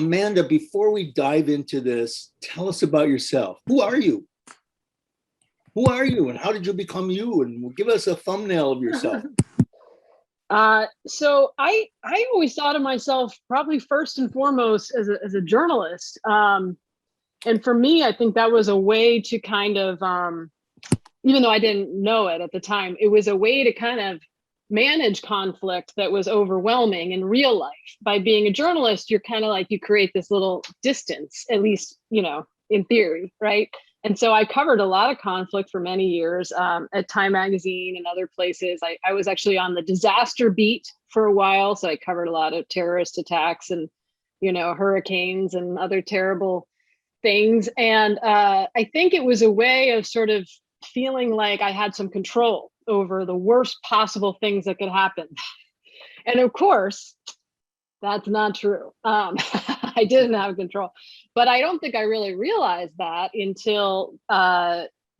Amanda, before we dive into this, tell us about yourself. Who are you? Who are you and how did you become you? And give us a thumbnail of yourself. So I always thought of myself probably first and foremost as a journalist. And for me, I think that was a way to kind of, even though I didn't know it at the time, it was a way to kind of manage conflict that was overwhelming in real life. By being a journalist, you're kind of like, you create this little distance, at least, in theory, right? And so I covered a lot of conflict for many years at Time Magazine and other places. I was actually on the disaster beat for a while. So I covered a lot of terrorist attacks and, hurricanes and other terrible things. And I think it was a way of sort of feeling like I had some control over the worst possible things that could happen. And of course, that's not true. I didn't have control, but I don't think I really realized that until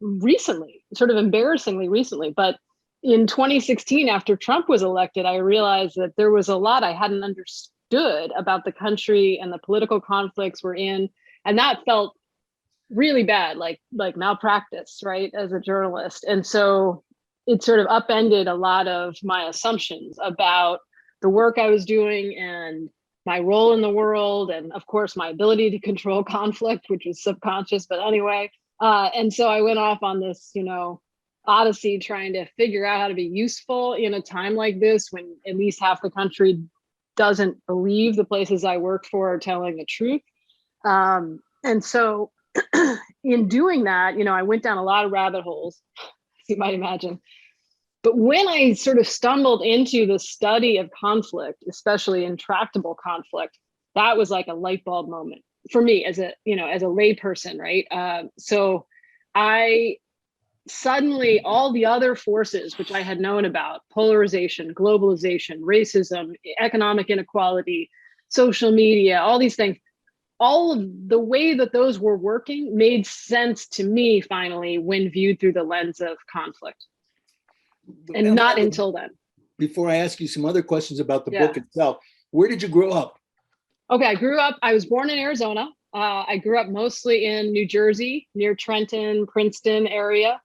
recently, sort of embarrassingly recently. But in 2016, after Trump was elected, I realized that there was a lot I hadn't understood about the country and the political conflicts we're in. And that felt really bad, like malpractice, right, as a journalist. And so it sort of upended a lot of my assumptions about the work I was doing and my role in the world. And of course, my ability to control conflict, which was subconscious, but anyway. And so I went off on this, odyssey trying to figure out how to be useful in a time like this when at least half the country doesn't believe the places I work for are telling the truth. And so in doing that, I went down a lot of rabbit holes, as you might imagine. But when I sort of stumbled into the study of conflict, especially intractable conflict, that was like a light bulb moment for me as a lay person, right? So I suddenly, all the other forces which I had known about, polarization, globalization, racism, economic inequality, social media, all these things, all of the way that those were working made sense to me finally when viewed through the lens of conflict. And not until then. Before I ask you some other questions about the book itself, where did you grow up? Okay, I was born in Arizona. I grew up mostly in New Jersey, near Trenton, Princeton area.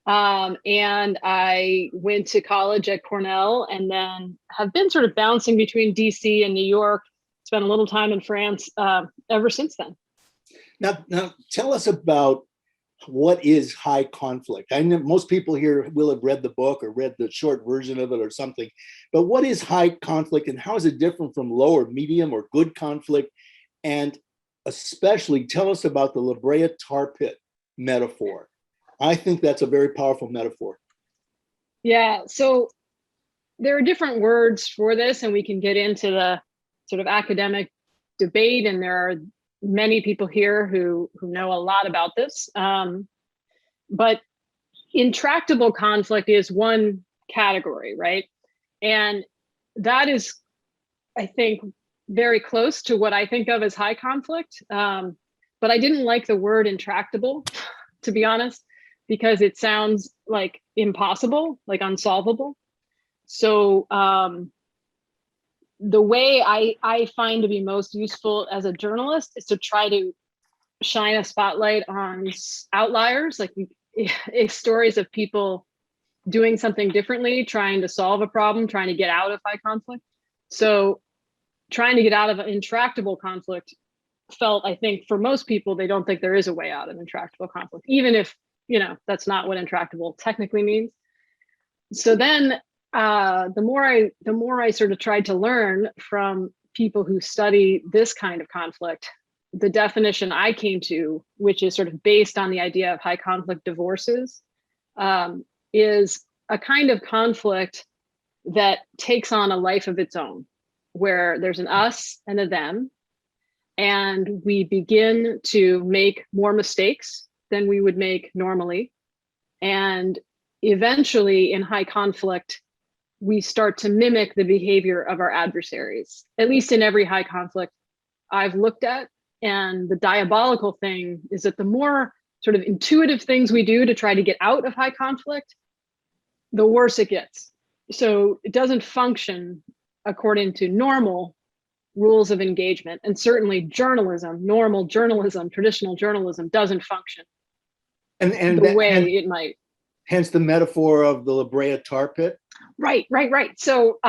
And I went to college at Cornell and then have been sort of bouncing between DC and New York. Spent a little time in France ever since then. Now tell us about what is high conflict. I know most people here will have read the book or read the short version of it or something, but what is high conflict and how is it different from low or medium or good conflict? And especially tell us about the Brea Tar Pit metaphor. I think that's a very powerful metaphor. Yeah, so there are different words for this and we can get into the sort of academic debate, and there are many people here who know a lot about this. But intractable conflict is one category, right? And that is, I think, very close to what I think of as high conflict. But I didn't like the word intractable, to be honest, because it sounds like impossible, like unsolvable. So the way I find to be most useful as a journalist is to try to shine a spotlight on outliers, like stories of people doing something differently, trying to solve a problem, trying to get out of high conflict. So trying to get out of an intractable conflict felt, I think, for most people, they don't think there is a way out of intractable conflict, even if, that's not what intractable technically means. So then the more I sort of tried to learn from people who study this kind of conflict, the definition I came to, which is sort of based on the idea of high conflict divorces, is a kind of conflict that takes on a life of its own, where there's an us and a them, and we begin to make more mistakes than we would make normally. And eventually in high conflict, we start to mimic the behavior of our adversaries, at least in every high conflict I've looked at. And the diabolical thing is that the more sort of intuitive things we do to try to get out of high conflict, the worse it gets. So it doesn't function according to normal rules of engagement. And certainly journalism, normal journalism, traditional journalism doesn't function the way it might. Hence the metaphor of the Brea Tar Pit. Right. So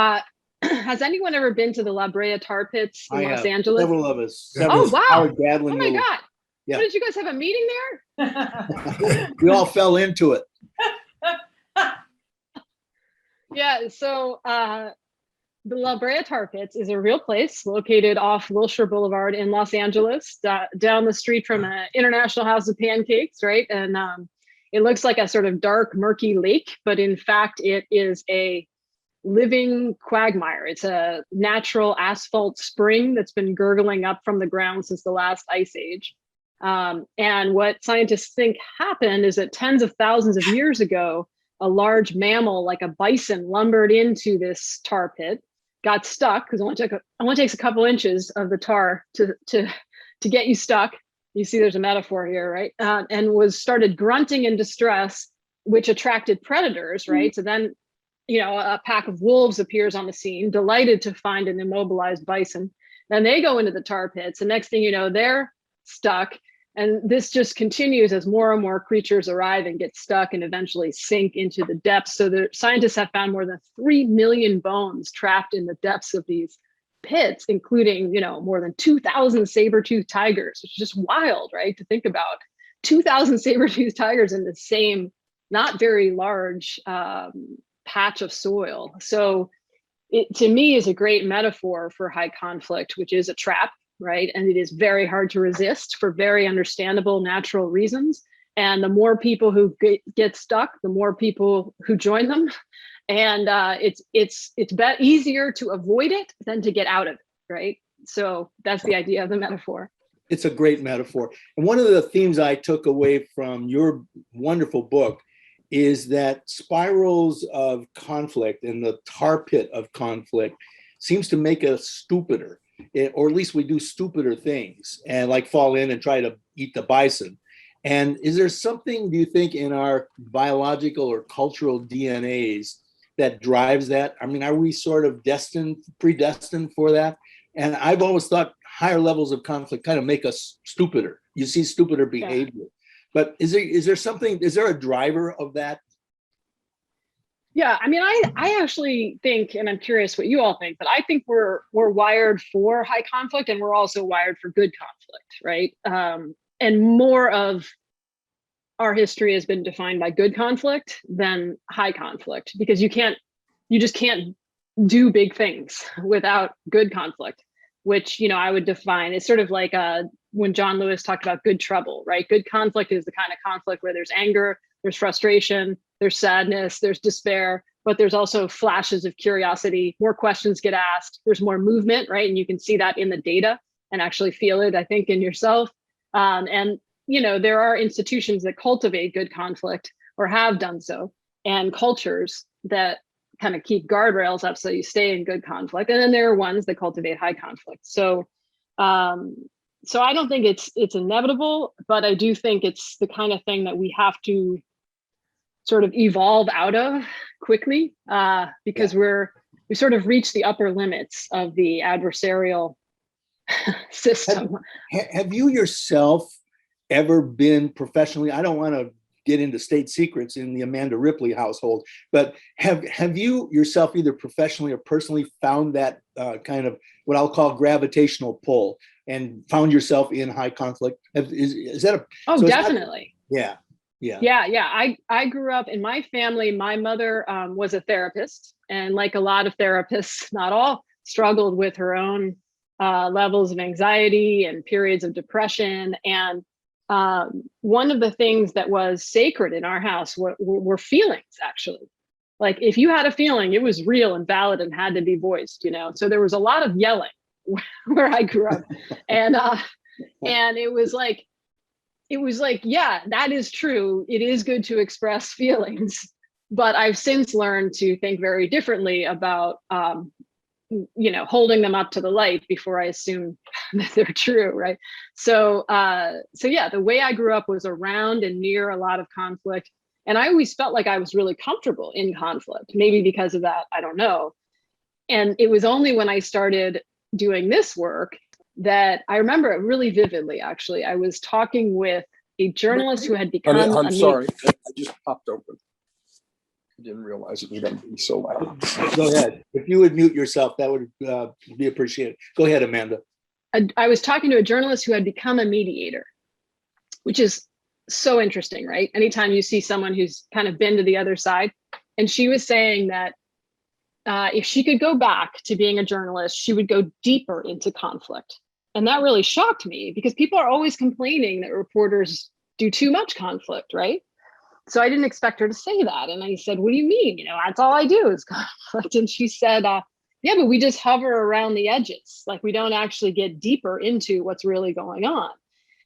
has anyone ever been to the Brea Tar Pits in Los Angeles? Several of us. Oh, wow. Oh my God. Yeah. What, did you guys have a meeting there? We all fell into it. Yeah, so the La Brea Tar Pits is a real place located off Wilshire Boulevard in Los Angeles, down the street from International House of Pancakes, right? And it looks like a sort of dark, murky lake, but in fact, it is a living quagmire. It's a natural asphalt spring that's been gurgling up from the ground since the last ice age. And what scientists think happened is that tens of thousands of years ago, a large mammal like a bison lumbered into this tar pit, got stuck, because it only takes a couple inches of the tar to get you stuck. You see there's a metaphor here, right? And started grunting in distress, which attracted predators, right? Mm-hmm. So then, a pack of wolves appears on the scene, delighted to find an immobilized bison. Then they go into the tar pits, and next thing you know, they're stuck. And this just continues as more and more creatures arrive and get stuck and eventually sink into the depths. So the scientists have found more than 3 million bones trapped in the depths of these pits, including, more than 2,000 saber-toothed tigers, which is just wild, right? To think about 2,000 saber-toothed tigers in the same, not very large patch of soil. So it, to me, is a great metaphor for high conflict, which is a trap, right? And it is very hard to resist for very understandable natural reasons. And the more people who get stuck, the more people who join them. And it's easier to avoid it than to get out of it, right? So that's the idea of the metaphor. It's a great metaphor. And one of the themes I took away from your wonderful book is that spirals of conflict and the tar pit of conflict seems to make us stupider. Or at least we do stupider things and like fall in and try to eat the bison. And is there something, do you think, in our biological or cultural DNAs that drives that? I mean, are we sort of predestined for that? And I've always thought higher levels of conflict kind of make us stupider. You see stupider behavior. Yeah. But is there a driver of that? Yeah, I mean, I actually think, and I'm curious what you all think, but I think we're wired for high conflict, and we're also wired for good conflict, right? And more of our history has been defined by good conflict than high conflict, because you just can't do big things without good conflict, which, I would define, it's sort of like when John Lewis talked about good trouble, right? Good conflict is the kind of conflict where there's anger, there's frustration, there's sadness, there's despair, but there's also flashes of curiosity, more questions get asked, there's more movement, right? And you can see that in the data and actually feel it, I think, in yourself. And, there are institutions that cultivate good conflict or have done so, and cultures that kind of keep guardrails up so you stay in good conflict. And then there are ones that cultivate high conflict. So I don't think it's inevitable, but I do think it's the kind of thing that we have to sort of evolve out of quickly, because we sort of reach the upper limits of the adversarial system. Have you yourself ever been professionally, I don't want to get into state secrets in the Amanda Ripley household, but have you yourself either professionally or personally found that kind of what I'll call gravitational pull and found yourself in high conflict? Is that a... Oh, so definitely. Yeah. I grew up in my family. My mother was a therapist, and like a lot of therapists, not all, struggled with her own levels of anxiety and periods of depression. And one of the things that was sacred in our house were feelings, actually. Like if you had a feeling, it was real and valid and had to be voiced, So there was a lot of yelling where I grew up. And it was like, yeah, that is true. It is good to express feelings, but I've since learned to think very differently about, holding them up to the light before I assume that they're true, right? So yeah, the way I grew up was around and near a lot of conflict, and I always felt like I was really comfortable in conflict. Maybe because of that, I don't know. And it was only when I started doing this work that I remember it really vividly, actually. I was talking with a journalist who had become I'm sorry, I just popped open. I didn't realize it was going to be so loud. Go ahead. If you would mute yourself, that would be appreciated. Go ahead, Amanda. I was talking to a journalist who had become a mediator, which is so interesting, right? Anytime you see someone who's kind of been to the other side. And she was saying that if she could go back to being a journalist, she would go deeper into conflict. And that really shocked me because people are always complaining that reporters do too much conflict, right? So I didn't expect her to say that. And I said, what do you mean? You know, that's all I do is conflict. And she said, yeah, but we just hover around the edges. Like we don't actually get deeper into what's really going on.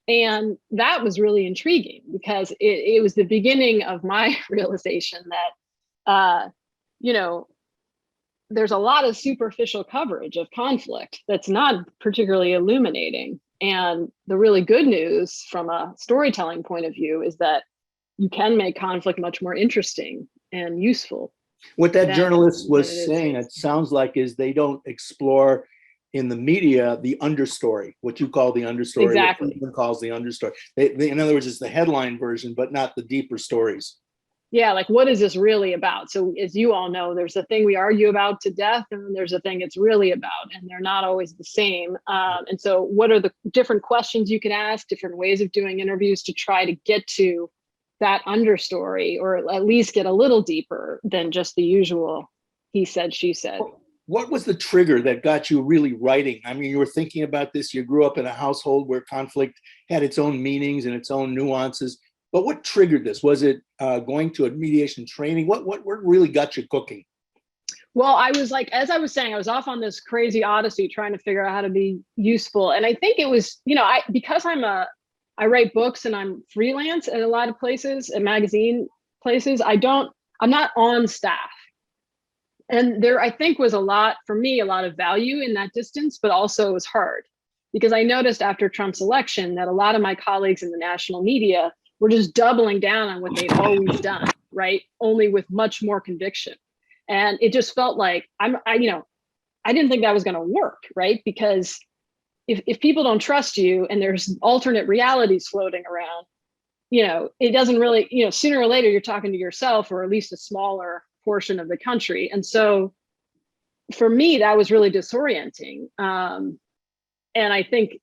And that was really intriguing because it was the beginning of my realization that, you know, there's a lot of superficial coverage of conflict that's not particularly illuminating. And the really good news from a storytelling point of view is that you can make conflict much more interesting and useful. What that journalist was saying, it sounds like, is they don't explore in the media the understory, what you call the understory, exactly. what calls the understory. In other words, it's the headline version, but not the deeper stories. Yeah, like what is this really about? So as you all know, there's a thing we argue about to death, and there's a thing it's really about, and they're not always the same. And so what are the different questions you can ask, different ways of doing interviews to try to get to that understory, or at least get a little deeper than just the usual he said, she said. What was the trigger that got you really writing? I mean, you were thinking about this, you grew up in a household where conflict had its own meanings and its own nuances, but what triggered this? Was it going to a mediation training? What really got you cooking? Well, I was like, as I was saying, I was off on this crazy odyssey trying to figure out how to be useful. And I think it was, you know, because I write books and I'm freelance at a lot of places, at magazine places. I'm not on staff. And there, I think, was a lot of value in that distance, but also it was hard because I noticed after Trump's election that a lot of my colleagues in the national media were just doubling down on what they'd always done, right? Only with much more conviction. And it just felt like I didn't think that was going to work, right? Because if people don't trust you and there's alternate realities floating around, you know, it doesn't really, you know, sooner or later you're talking to yourself or at least a smaller portion of the country. And so for me, that was really disorienting. And I think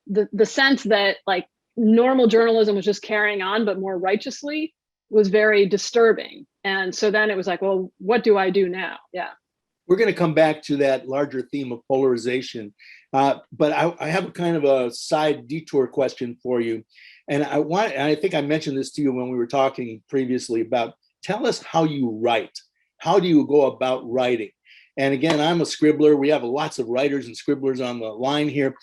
the sense that like normal journalism was just carrying on, but more righteously, was very disturbing. And so then it was like, well, what do I do now? Yeah. We're going to come back to that larger theme of polarization. But I have a kind of a side detour question for you. And I think I mentioned this to you when we were talking previously about, tell us how you write. How do you go about writing? And again, I'm a scribbler. We have lots of writers and scribblers on the line here.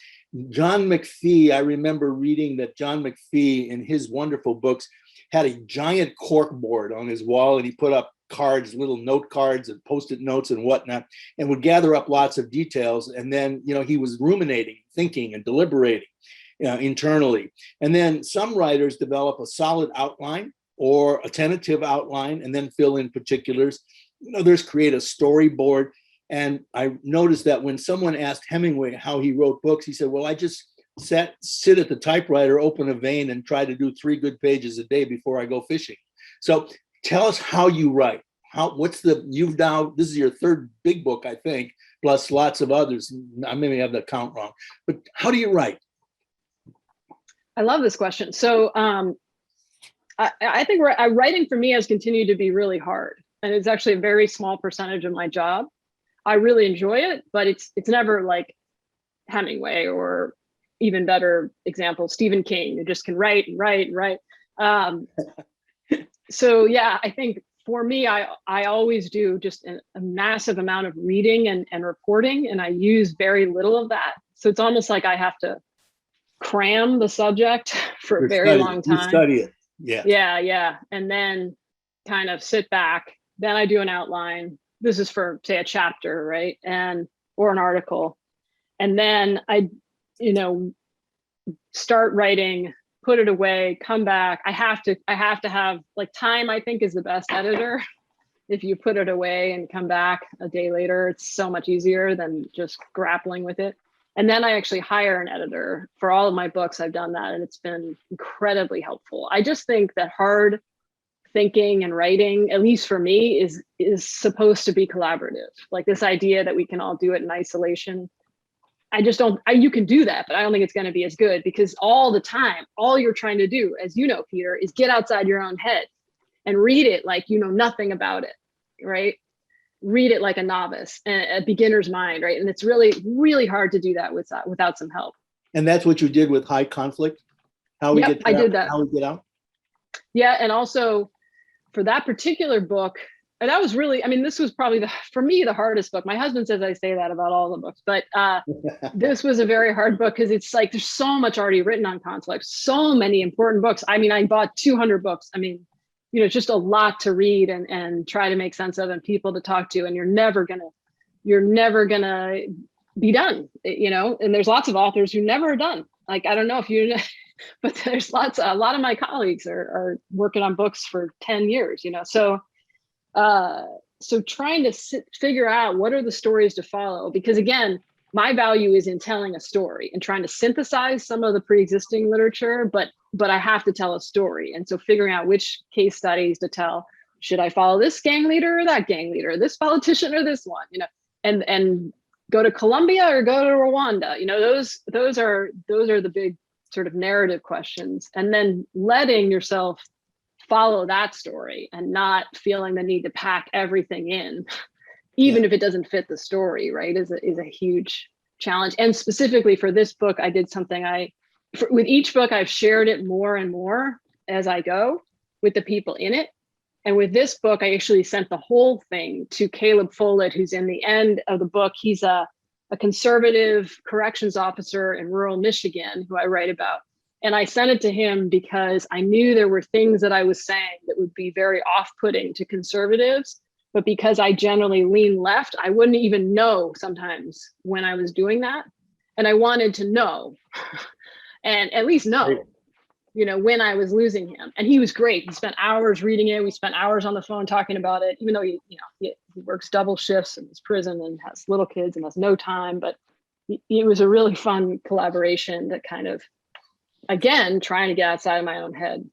John McPhee, I remember reading that John McPhee in his wonderful books had a giant cork board on his wall, and he put up cards, little note cards and post-it notes and whatnot, and would gather up lots of details. And then, you know, he was ruminating, thinking and deliberating internally. And then some writers develop a solid outline or a tentative outline and then fill in particulars. Others create a storyboard. And I noticed that when someone asked Hemingway how he wrote books, he said, well, I just sit at the typewriter, open a vein, and try to do 3 good pages a day before I go fishing. So tell us how you write. This is your 3rd big book, I think, plus lots of others. I maybe have the count wrong, but how do you write? I love this question. So I think writing for me has continued to be really hard. And it's actually a very small percentage of my job. I really enjoy it, but it's never like Hemingway, or even better example, Stephen King, who just can write and write and write. So yeah, I think for me, I always do just a massive amount of reading and reporting, and I use very little of that. So it's almost like I have to cram the subject for a very long time. You study it. Yeah. Yeah. And then kind of sit back. Then I do an outline. This is for, say, a chapter, right? Or an article. And then I, start writing, put it away, come back. I have to have like time, I think, is the best editor. If you put it away and come back a day later, it's so much easier than just grappling with it. And then I actually hire an editor for all of my books. I've done that, and it's been incredibly helpful. I just think that hard thinking and writing, at least for me, is supposed to be collaborative. Like this idea that we can all do it in isolation. I just don't, you can do that, but I don't think it's going to be as good, because all the time, all you're trying to do, as you know, Peter, is get outside your own head and read it like you know nothing about it, right? Read it like a novice, a beginner's mind, right? And it's really, really hard to do that without some help. And that's what you did with High Conflict? How we Yep, get I did that. How we get out? Yeah, and also for that particular book, and that was really, I mean, this was probably for me, the hardest book. My husband says I say that about all the books, but this was a very hard book because it's like there's so much already written on conflict, so many important books. I mean, I bought 200 books. I mean, you know, just a lot to read and try to make sense of, and people to talk to, and you're never gonna be done, you know. And there's lots of authors who never are done. Like, I don't know if you, but there's a lot of my colleagues are working on books for 10 years, you know. So trying to figure out what are the stories to follow, because again, my value is in telling a story and trying to synthesize some of the pre-existing literature, but I have to tell a story. And so figuring out which case studies to tell. Should I follow this gang leader or that gang leader, this politician or this one, you know, and go to Colombia or go to Rwanda, you know, those are the big sort of narrative questions, and then letting yourself follow that story and not feeling the need to pack everything in, even if it doesn't fit the story, right, is a huge challenge. And specifically for this book, I did something with each book, I've shared it more and more as I go with the people in it. And with this book, I actually sent the whole thing to Caleb Follett, who's in the end of the book. He's a conservative corrections officer in rural Michigan who I write about. And I sent it to him because I knew there were things that I was saying that would be very off-putting to conservatives. But because I generally lean left, I wouldn't even know sometimes when I was doing that. And I wanted to know, and at least know, you know, when I was losing him. And he was great. He spent hours reading it. We spent hours on the phone talking about it, even though he works double shifts in his prison and has little kids and has no time. But it was a really fun collaboration that kind of, again, trying to get outside of my own head.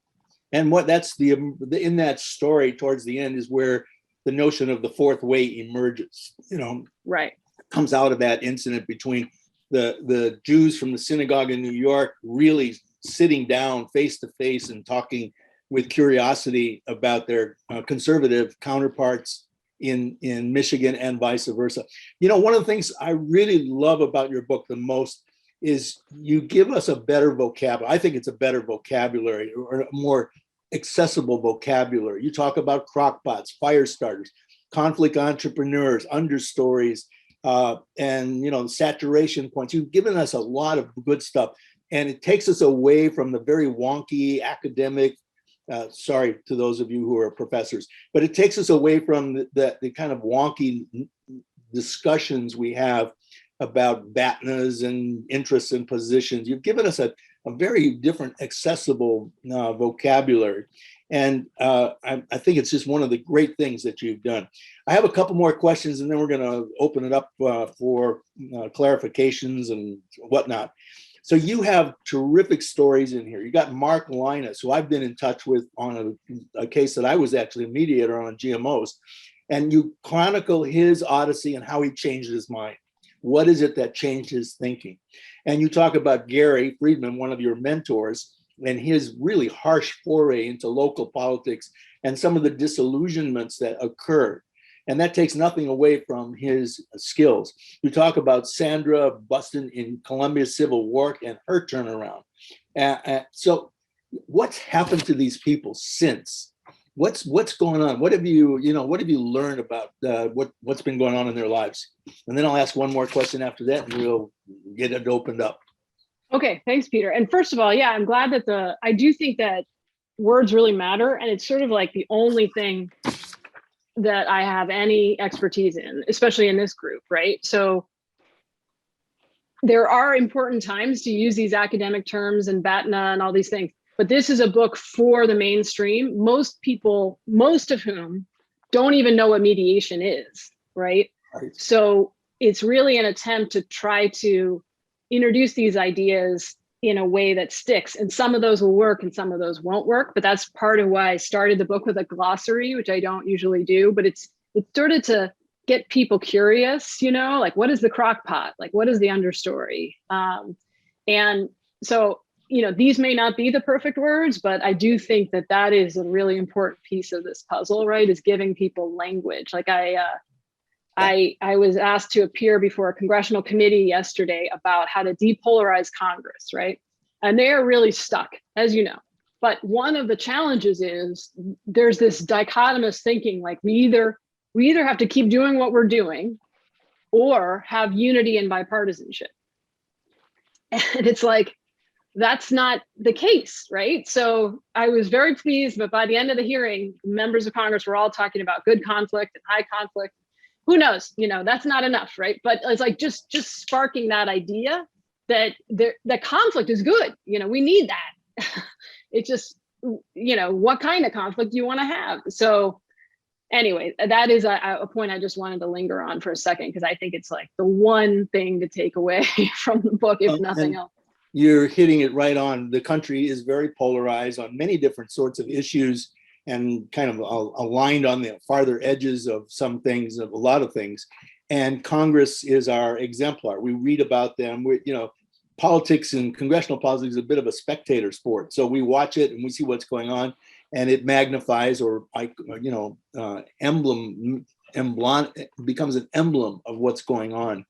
And that's in that story towards the end is where the notion of the fourth way emerges, you know, right, comes out of that incident between the Jews from the synagogue in New York really sitting down face to face and talking with curiosity about their conservative counterparts in Michigan and vice versa. You know, one of the things I really love about your book the most is you give us a better vocabulary. I think it's a better vocabulary, or a more accessible vocabulary. You talk about crockpots, fire starters, conflict entrepreneurs, understories, and, you know, saturation points. You've given us a lot of good stuff, and it takes us away from the very wonky academic, sorry to those of you who are professors, but it takes us away from the kind of wonky discussions we have about BATNAs and interests and positions. You've given us a very different, accessible vocabulary. And I think it's just one of the great things that you've done. I have a couple more questions, and then we're going to open it up for clarifications and whatnot. So you have terrific stories in here. You got Mark Linus, who I've been in touch with on a case that I was actually a mediator on GMOs. And you chronicle his odyssey and how he changed his mind. What is it that changed his thinking? And you talk about Gary Friedman, one of your mentors, and his really harsh foray into local politics and some of the disillusionments that occurred. And that takes nothing away from his skills. You talk about Sandra Buston in Colombia's Civil War and her turnaround. So what's happened to these people since? What's going on? What have you learned about what's been going on in their lives? And then I'll ask one more question after that, and we'll get it opened up. Okay, thanks, Peter. And first of all, yeah, I'm glad that I do think that words really matter, and it's sort of like the only thing that I have any expertise in, especially in this group, right? So there are important times to use these academic terms and BATNA and all these things. But this is a book for the mainstream. Most people, most of whom don't even know what mediation is, right? Right. So it's really an attempt to try to introduce these ideas in a way that sticks. And some of those will work and some of those won't work. But that's part of why I started the book with a glossary, which I don't usually do. But it's sort of to get people curious, like what is the crock pot? Like what is the understory? And so, these may not be the perfect words, but I do think that that is a really important piece of this puzzle, right? Is giving people language. Like I was asked to appear before a congressional committee yesterday about how to depolarize Congress, right? And they are really stuck, as you know. But one of the challenges is there's this dichotomous thinking, like we either have to keep doing what we're doing or have unity and bipartisanship. And it's like, that's not the case, right? So I was very pleased, but by the end of the hearing, members of Congress were all talking about good conflict and high conflict. Who knows, that's not enough, right? But it's like just sparking that idea that the conflict is good. We need that. It's just, what kind of conflict do you want to have? So anyway, that is a point I just wanted to linger on for a second, because I think it's like the one thing to take away from the book, if nothing else. You're hitting it right on. The country is very polarized on many different sorts of issues and kind of aligned on the farther edges of some things, of a lot of things. And Congress is our exemplar. We read about them. Politics and congressional politics is a bit of a spectator sport. So we watch it and we see what's going on, and it magnifies becomes an emblem of what's going on.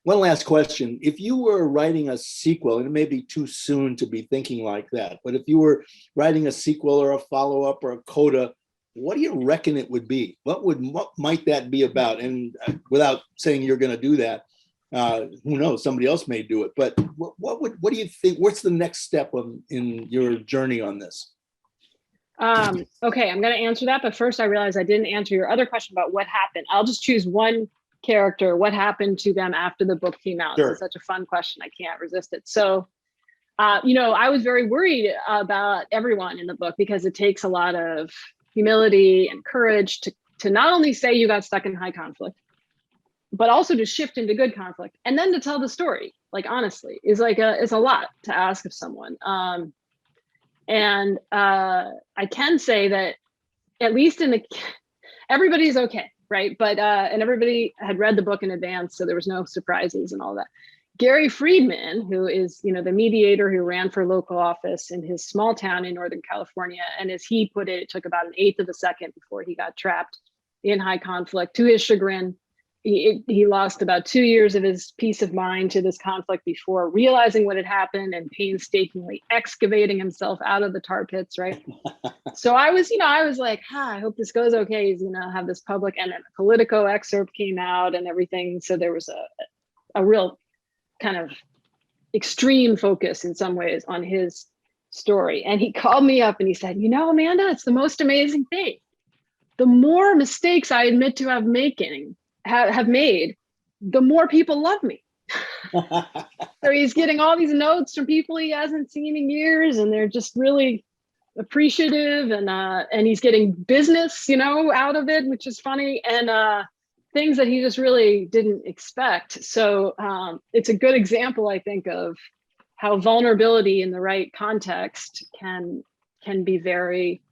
One last question. If you were writing a sequel, and it may be too soon to be thinking like that, but if you were writing a sequel or a follow-up or a coda, what do you reckon it would be? What might that be about? And without saying you're going to do that, who knows? Somebody else may do it. But what do you think? What's the next step in your journey on this? Okay, I'm going to answer that. But first, I realized I didn't answer your other question about what happened. I'll just choose one character. What happened to them after the book came out? Sure. It's such a fun question. I can't resist it. So, I was very worried about everyone in the book, because it takes a lot of humility and courage to not only say you got stuck in high conflict, but also to shift into good conflict, and then to tell the story. Like, honestly, is it's a lot to ask of someone. And I can say that at least everybody's okay, right? But and everybody had read the book in advance, so there was no surprises and all that. Gary Friedman, who is the mediator who ran for local office in his small town in Northern California, and as he put it, it took about 1/8 of a second before he got trapped in high conflict. To his chagrin, he lost about 2 years of his peace of mind to this conflict before realizing what had happened and painstakingly excavating himself out of the tar pits, right? So I was like, I hope this goes okay. He's gonna have this public, and then a Politico excerpt came out and everything. So there was a real kind of extreme focus in some ways on his story. And he called me up and he said, Amanda, it's the most amazing thing. The more mistakes I admit to have made, the more people love me. So he's getting all these notes from people he hasn't seen in years, and they're just really appreciative, and he's getting business, out of it, which is funny, and things that he just really didn't expect. So it's a good example, I think, of how vulnerability in the right context can be very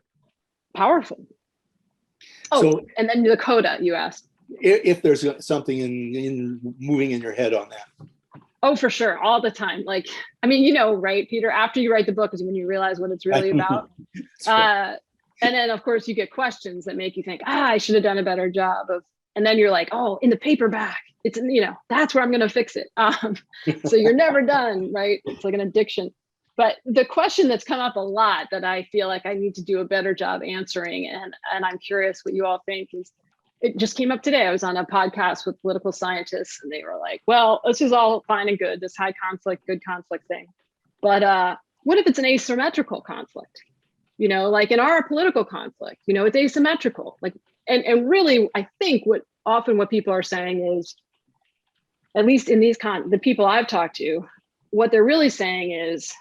powerful. And then the coda you asked. If there's something in moving in your head on that. Oh, for sure. All the time. Like, right, Peter, after you write the book is when you realize what it's really about. And then of course you get questions that make you think, I should have done a better job of, and then you're like, oh, in the paperback, it's, that's where I'm going to fix it. So you're never done, right? It's like an addiction. But the question that's come up a lot that I feel like I need to do a better job answering, and I'm curious what you all think, is, it just came up today. I was on a podcast with political scientists, and they were like, well, this is all fine and good, this high conflict, good conflict thing. But what if it's an asymmetrical conflict? Like in our political conflict, it's asymmetrical. Like, and really, I think what people are saying is, at least in the people I've talked to, what they're really saying is,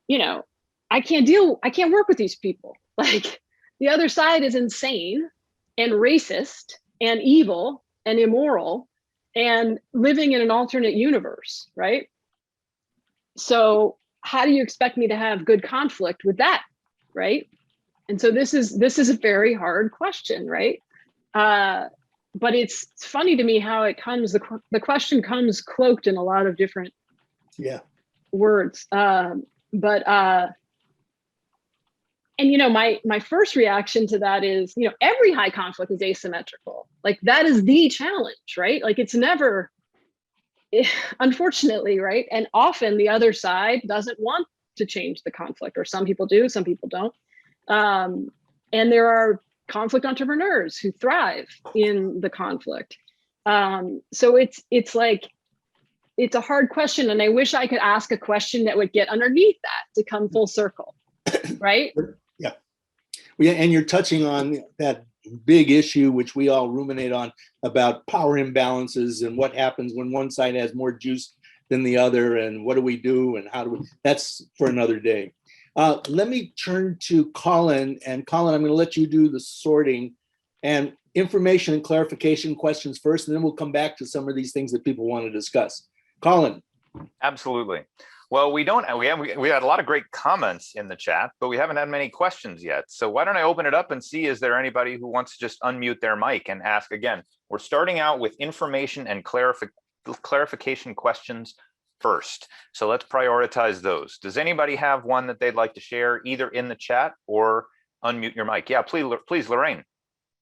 I can't work with these people. Like, the other side is insane and racist and evil and immoral and living in an alternate universe, right? So how do you expect me to have good conflict with that, right? And so this is a very hard question, right? But it's funny to me how it comes, the question comes cloaked in a lot of different words. And my first reaction to that is, every high conflict is asymmetrical. Like that is the challenge, right? Like it's never, unfortunately, right? And often the other side doesn't want to change the conflict, or some people do, some people don't. And there are conflict entrepreneurs who thrive in the conflict. So it's like, it's a hard question. And I wish I could ask a question that would get underneath that to come full circle, right? Yeah, and you're touching on that big issue, which we all ruminate on, about power imbalances and what happens when one side has more juice than the other, and what do we do, and how do we, that's for another day. Let me turn to Colin, and Colin, I'm going to let you do the sorting and information and clarification questions first, and then we'll come back to some of these things that people want to discuss. Colin. Absolutely. Well, we had a lot of great comments in the chat, but we haven't had many questions yet. So why don't I open it up and see, is there anybody who wants to just unmute their mic and ask again? We're starting out with information and clarification questions first. So let's prioritize those. Does anybody have one that they'd like to share, either in the chat or unmute your mic? Yeah, please, Lorraine.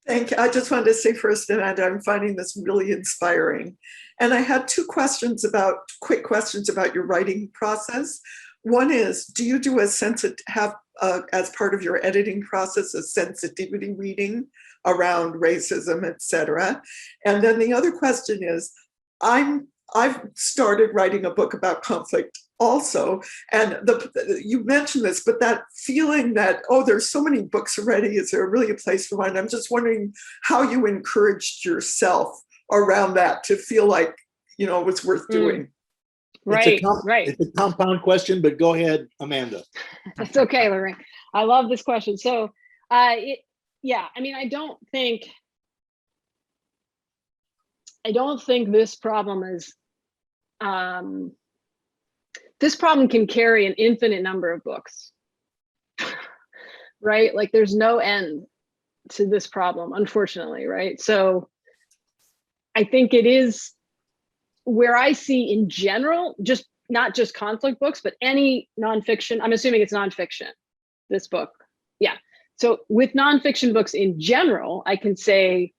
Thank you. I just wanted to say first, Amanda, I'm finding this really inspiring. And I had quick questions about your writing process. One is, do you do as part of your editing process, a sensitivity reading around racism, etc.? And then the other question is, I've started writing a book about conflict also, and you mentioned this, but that feeling that, oh, there's so many books already, is there really a place for one? I'm just wondering how you encouraged yourself around that to feel like, it was worth doing. Right. It's a compound question, but go ahead, Amanda. It's okay, Lorraine. I love this question. So, I don't think this problem is, this problem can carry an infinite number of books, right? Like there's no end to this problem, unfortunately, right? So I think it is where I see in general, just not just conflict books, but any nonfiction. I'm assuming it's nonfiction, this book. Yeah. So with nonfiction books in general, I can say,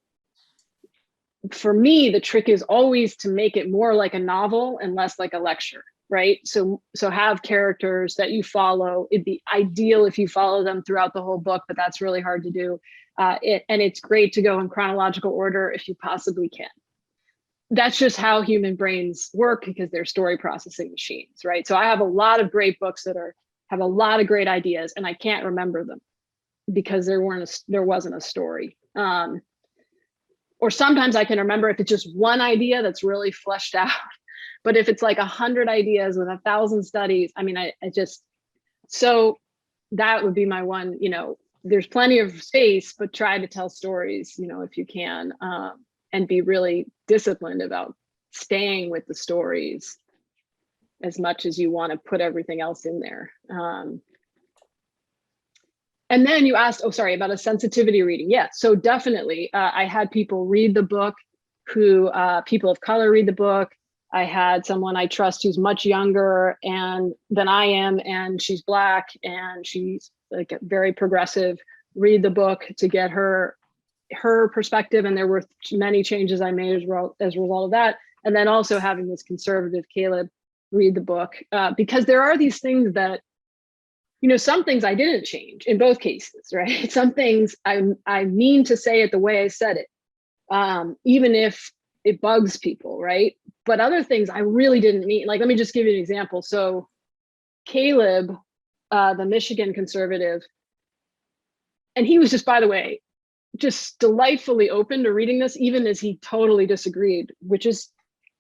for me, the trick is always to make it more like a novel and less like a lecture, right? So have characters that you follow. It'd be ideal if you follow them throughout the whole book, but that's really hard to do. And it's great to go in chronological order if you possibly can. That's just how human brains work, because they're story processing machines, right? So I have a lot of great books that have a lot of great ideas, and I can't remember them because there wasn't a story. Or sometimes I can remember if it's just one idea that's really fleshed out. But if it's like 100 ideas with 1,000 studies, so that would be my one, there's plenty of space, but try to tell stories, if you can, and be really disciplined about staying with the stories as much as you want to put everything else in there. And then you asked, about a sensitivity reading. Yeah, so definitely, I had people read the book people of color read the book. I had someone I trust who's much younger than I am, and she's Black, and she's like very progressive, read the book to get her perspective. And there were many changes I made as a result of that. And then also having this conservative Caleb read the book, because there are these things that, some things I didn't change in both cases, right? Some things I mean to say it the way I said it, even if it bugs people, right? But other things I really didn't mean. Like, let me just give you an example. So Caleb, the Michigan conservative, and he was just, by the way, just delightfully open to reading this, even as he totally disagreed, which is,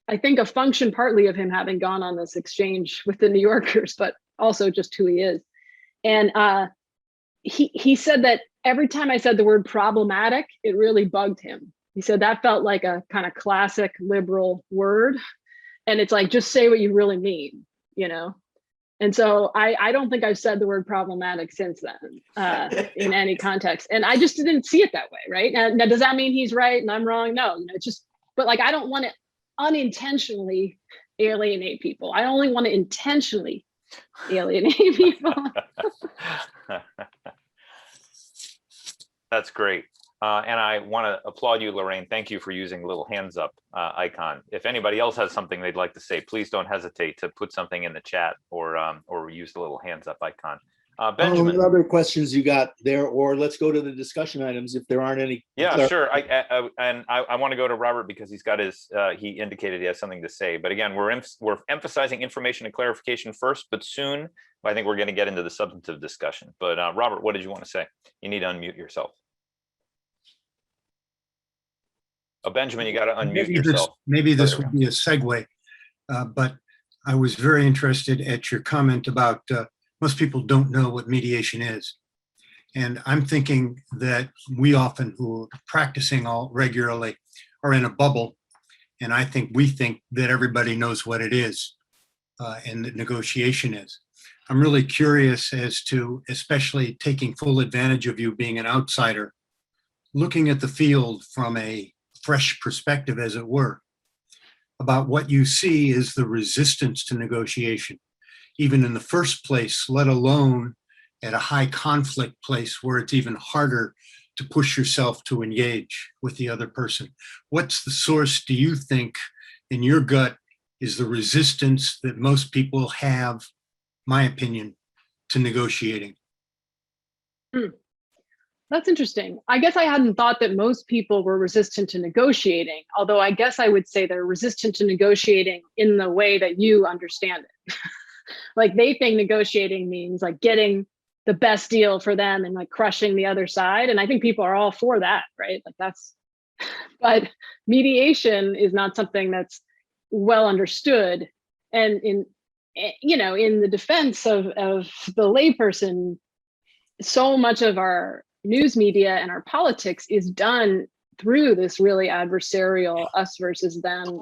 I think, a function partly of him having gone on this exchange with the New Yorkers, but also just who he is. And he said that every time I said the word problematic, it really bugged him. He said that felt like a kind of classic liberal word. And it's like, just say what you really mean, you know? And so I don't think I've said the word problematic since then in any context. And I just didn't see it that way, right? Now, does that mean he's right and I'm wrong? No, you know, it's just, but like, I don't want to unintentionally alienate people. I only want to intentionally alienate people. That's great. And I want to applaud you, Lorraine. Thank you for using the little hands up icon. If anybody else has something they'd like to say, please don't hesitate to put something in the chat or use the little hands up icon. Benjamin. What other questions you got there, or let's go to the discussion items if there aren't any. Yeah, sure. I want to go to Robert because he's got his, he indicated he has something to say. But again, we're emphasizing information and clarification first, but soon I think we're going to get into the substantive discussion. But Robert, what did you want to say? You need to unmute yourself. Oh, Benjamin, you got to unmute yourself. Maybe this would be a segue, but I was very interested at your comment about most people don't know what mediation is. And I'm thinking that we often, who are practicing all regularly, are in a bubble. And I think we think that everybody knows what it is and that negotiation is. I'm really curious as to, especially taking full advantage of you being an outsider, looking at the field from a fresh perspective, as it were, about what you see is the resistance to negotiation, even in the first place, let alone at a high conflict place where it's even harder to push yourself to engage with the other person. What's the source, do you think, in your gut, is the resistance that most people have, my opinion, to negotiating? That's interesting. I guess I hadn't thought that most people were resistant to negotiating, although I guess I would say they're resistant to negotiating in the way that you understand it. Like they think negotiating means like getting the best deal for them and like crushing the other side. And I think people are all for that, right? Like that's, but mediation is not something that's well understood. And in the defense of the layperson, so much of our news media and our politics is done through this really adversarial us versus them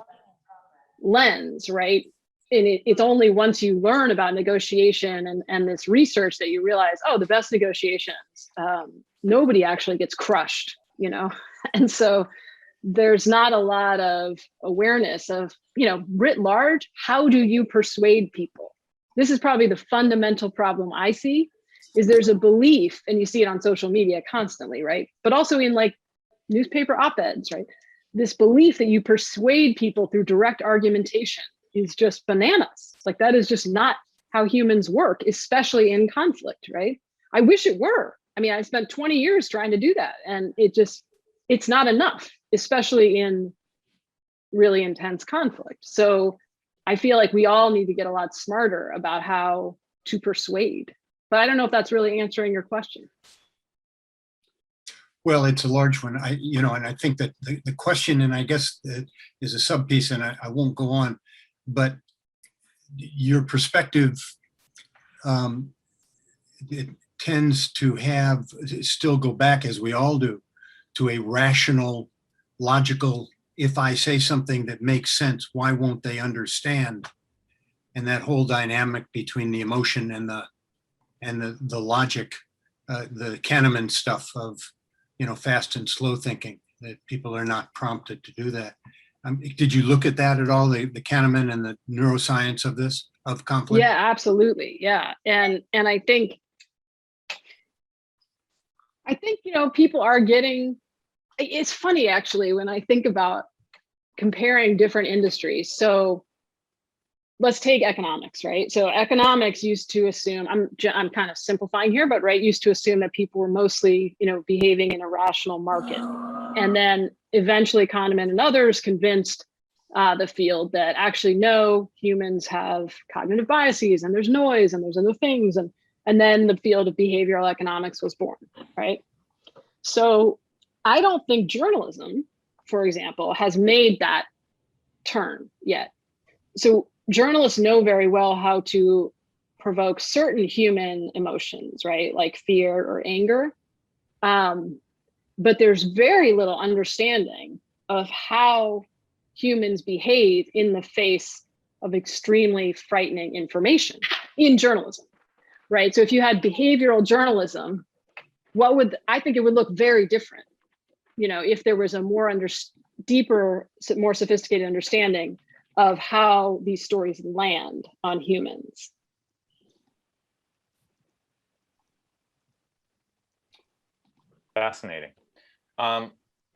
lens, right? And it's only once you learn about negotiation and this research that you realize, oh, the best negotiations, nobody actually gets crushed, you know? And so there's not a lot of awareness of, writ large, how do you persuade people? This is probably the fundamental problem I see, is there's a belief, and you see it on social media constantly, right? But also in like newspaper op-eds, right? This belief that you persuade people through direct argumentation is just bananas. Like that is just not how humans work, especially in conflict, right? I wish it were. I mean, I spent 20 years trying to do that, and it's not enough, especially in really intense conflict. So I feel like we all need to get a lot smarter about how to persuade. But I don't know if that's really answering your question. Well, it's a large one. And I think that the question, and I guess is a sub piece, and I won't go on, but your perspective, it tends to still go back, as we all do, to a rational, logical, if I say something that makes sense, why won't they understand? And that whole dynamic between the emotion and the logic, the Kahneman stuff of, fast and slow thinking, that people are not prompted to do that. Did you look at that at all, the Kahneman and the neuroscience of conflict? Yeah, absolutely. Yeah. And I think, people are getting, it's funny actually, when I think about comparing different industries. So let's take economics, right? So economics used to assume, I'm kind of simplifying here, but right, used to assume that people were mostly, behaving in a rational market. And then eventually Kahneman and others convinced the field that actually no, humans have cognitive biases and there's noise and there's other things. And then the field of behavioral economics was born, right? So I don't think journalism, for example, has made that turn yet. So journalists know very well how to provoke certain human emotions, right? Like fear or anger. But there's very little understanding of how humans behave in the face of extremely frightening information in journalism, right? So if you had behavioral journalism, I think it would look very different, if there was a deeper, more sophisticated understanding of how these stories land on humans. Fascinating.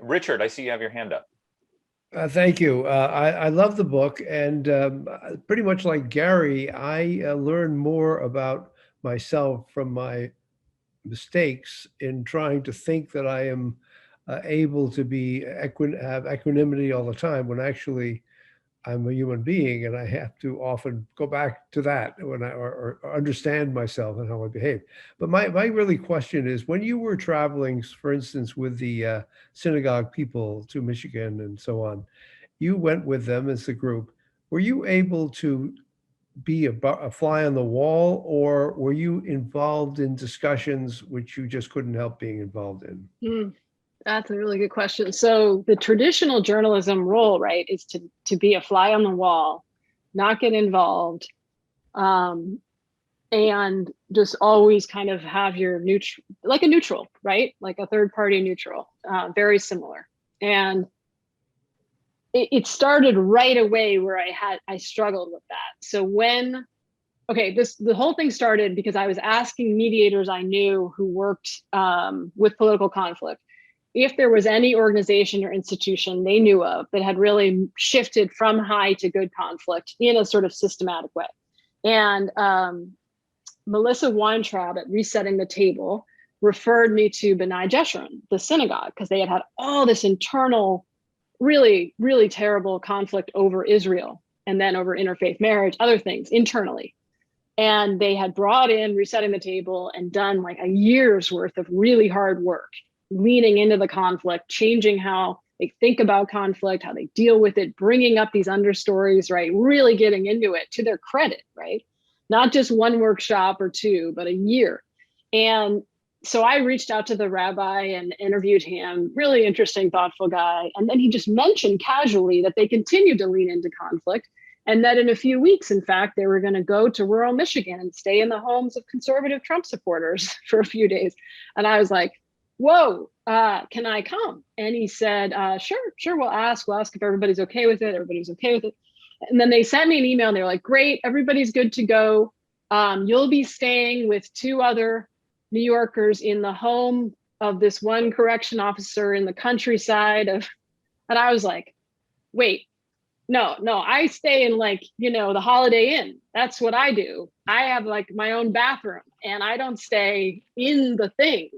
Richard, I see you have your hand up. Thank you. I love the book, and pretty much like Gary, I learned more about myself from my mistakes in trying to think that I am able to have equanimity all the time, when actually I'm a human being, and I have to often go back to that or understand myself and how I behave. But my really question is, when you were traveling, for instance, with the synagogue people to Michigan and so on, you went with them as a group. Were you able to be a fly on the wall, or were you involved in discussions which you just couldn't help being involved in? That's a really good question. So the traditional journalism role, right, is to be a fly on the wall, not get involved, and just always kind of have your neutral, right? Like a third party neutral, very similar. And it started right away where I struggled with that. So the whole thing started because I was asking mediators I knew who worked with political conflict if there was any organization or institution they knew of that had really shifted from high to good conflict in a sort of systematic way. And Melissa Weintraub at Resetting the Table referred me to B'nai Jeshurun, the synagogue, because they had all this internal, really, really terrible conflict over Israel, and then over interfaith marriage, other things internally. And they had brought in Resetting the Table and done like a year's worth of really hard work, leaning into the conflict, changing how they think about conflict, how they deal with it, bringing up these understories, right? Really getting into it, to their credit, right? Not just one workshop or two, but a year. And so I reached out to the rabbi and interviewed him, really interesting, thoughtful guy. And then he just mentioned casually that they continued to lean into conflict, and that in a few weeks, in fact, they were going to go to rural Michigan and stay in the homes of conservative Trump supporters for a few days. And I was like, whoa, can I come? And he said, sure, we'll ask if everybody's okay with it. Everybody's okay with it. And then they sent me an email and they were like, great, everybody's good to go. You'll be staying with two other New Yorkers in the home of this one correction officer in the countryside of, and I was like, wait, no, I stay in the Holiday Inn. That's what I do. I have like my own bathroom and I don't stay in the thing,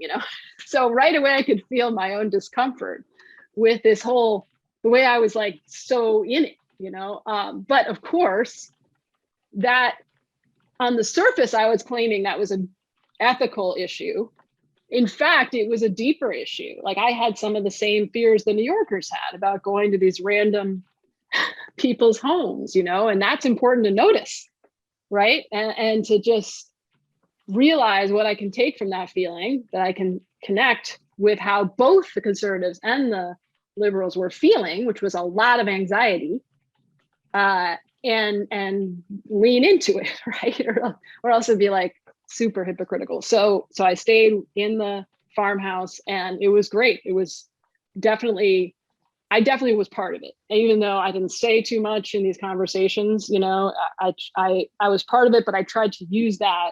So right away I could feel my own discomfort with this the way I was like so in it, but of course that on the surface I was claiming that was an ethical issue. In fact, it was a deeper issue. Like I had some of the same fears the New Yorkers had about going to these random people's homes, and that's important to notice, right? And to just realize what I can take from that feeling, that I can connect with how both the conservatives and the liberals were feeling, which was a lot of anxiety, and lean into it, right? Or else it'd be like super hypocritical. So I stayed in the farmhouse and it was great. It was I definitely was part of it. And even though I didn't say too much in these conversations, I was part of it, but I tried to use that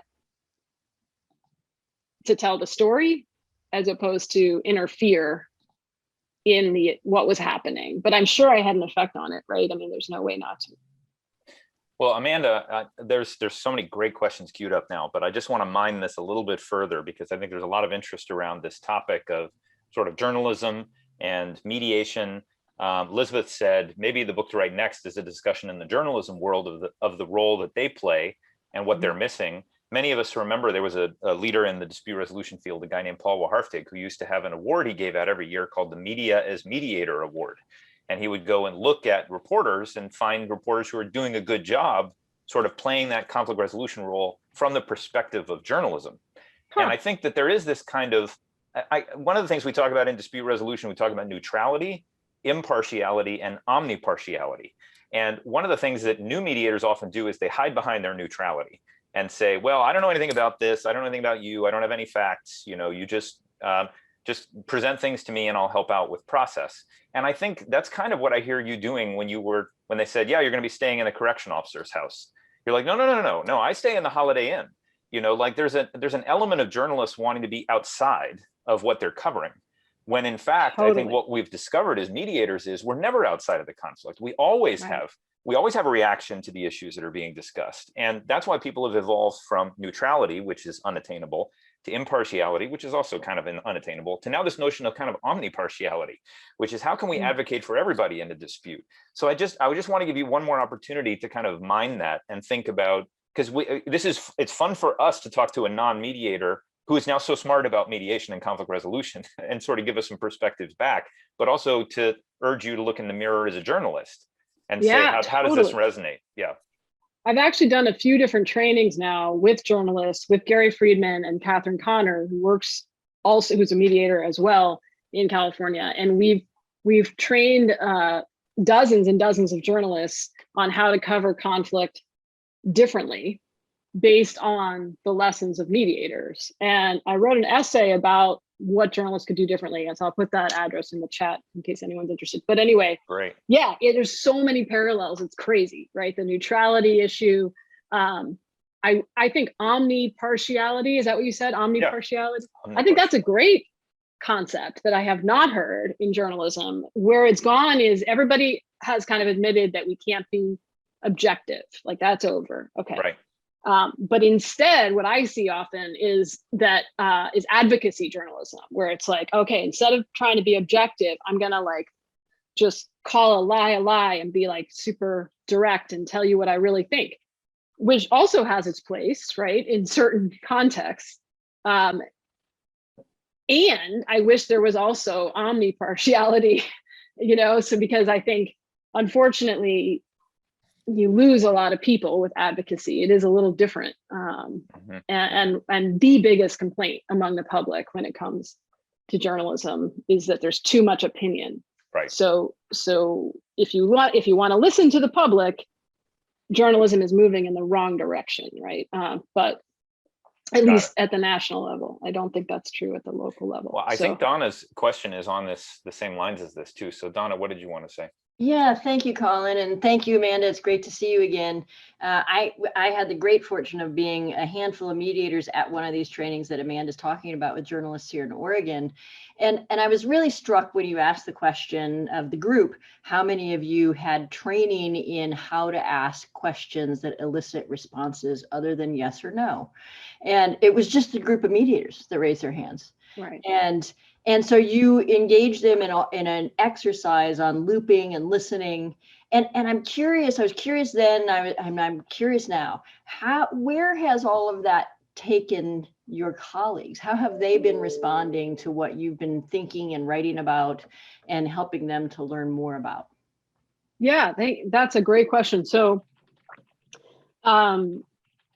to tell the story as opposed to interfere in what was happening. But I'm sure I had an effect on it, right? I mean, there's no way not to. Well, Amanda, there's so many great questions queued up now, but I just want to mine this a little bit further because I think there's a lot of interest around this topic of sort of journalism and mediation. Elizabeth said maybe the book to write next is a discussion in the journalism world of the role that they play and what they're missing. Many of us remember there was a leader in the dispute resolution field, a guy named Paul Wahartig, who used to have an award he gave out every year called the Media as Mediator Award. And he would go and look at reporters and find reporters who are doing a good job sort of playing that conflict resolution role from the perspective of journalism. And I think that there is this kind of one of the things we talk about in dispute resolution, we talk about neutrality, impartiality, and omnipartiality. And one of the things that new mediators often do is they hide behind their neutrality and say, well, I don't know anything about this. I don't know anything about you. I don't have any facts. You know, you just present things to me and I'll help out with process. And I think that's kind of what I hear you doing when they said, yeah, you're going to be staying in the correction officer's house. You're like, no, I stay in the Holiday Inn. You know, like there's an element of journalists wanting to be outside of what they're covering. When in fact, I think what we've discovered as mediators is we're never outside of the conflict. We always have a reaction to the issues that are being discussed. And that's why people have evolved from neutrality, which is unattainable, to impartiality, which is also kind of unattainable, to now this notion of kind of omnipartiality, which is how can we advocate for everybody in a dispute? So I just want to give you one more opportunity to kind of mine that and think about, because it's fun for us to talk to a non-mediator who is now so smart about mediation and conflict resolution and sort of give us some perspectives back, but also to urge you to look in the mirror as a journalist and say, how does this resonate? Yeah. I've actually done a few different trainings now with journalists, with Gary Friedman and Catherine Connor, who's a mediator as well in California. And we've trained dozens and dozens of journalists on how to cover conflict differently based on the lessons of mediators. And I wrote an essay about what journalists could do differently. And so I'll put that address in the chat in case anyone's interested. But anyway, great. Yeah, there's so many parallels. It's crazy, right? The neutrality issue. I think omnipartiality, is that what you said? Omnipartiality? Yeah. I think that's a great concept that I have not heard in journalism. Where it's gone is everybody has kind of admitted that we can't be objective. Like that's over. Okay. Right. But instead, what I see often is that is advocacy journalism, where it's like, okay, instead of trying to be objective, I'm gonna like just call a lie and be like super direct and tell you what I really think, which also has its place, right, in certain contexts. And I wish there was also omnipartiality, you know, so because I think, unfortunately, you lose a lot of people with advocacy. It is a little different. And the biggest complaint among the public when it comes to journalism is that there's too much opinion. Right. So if you want to listen to the public, journalism is moving in the wrong direction, right? But at least at the national level, I don't think that's true at the local level. Well, I think Donna's question is on the same lines as this too. So Donna, what did you want to say? Yeah, thank you, Colin, and thank you, Amanda. It's great to see you again. I had the great fortune of being a handful of mediators at one of these trainings that Amanda's talking about with journalists here in Oregon. And I was really struck when you asked the question of the group, how many of you had training in how to ask questions that elicit responses other than yes or no? And it was just a group of mediators that raised their hands. Right. And so you engage them in an exercise on looping and listening. And I'm curious, I was curious then, I'm curious now, where has all of that taken your colleagues? How have they been responding to what you've been thinking and writing about and helping them to learn more about? Yeah, that's a great question. So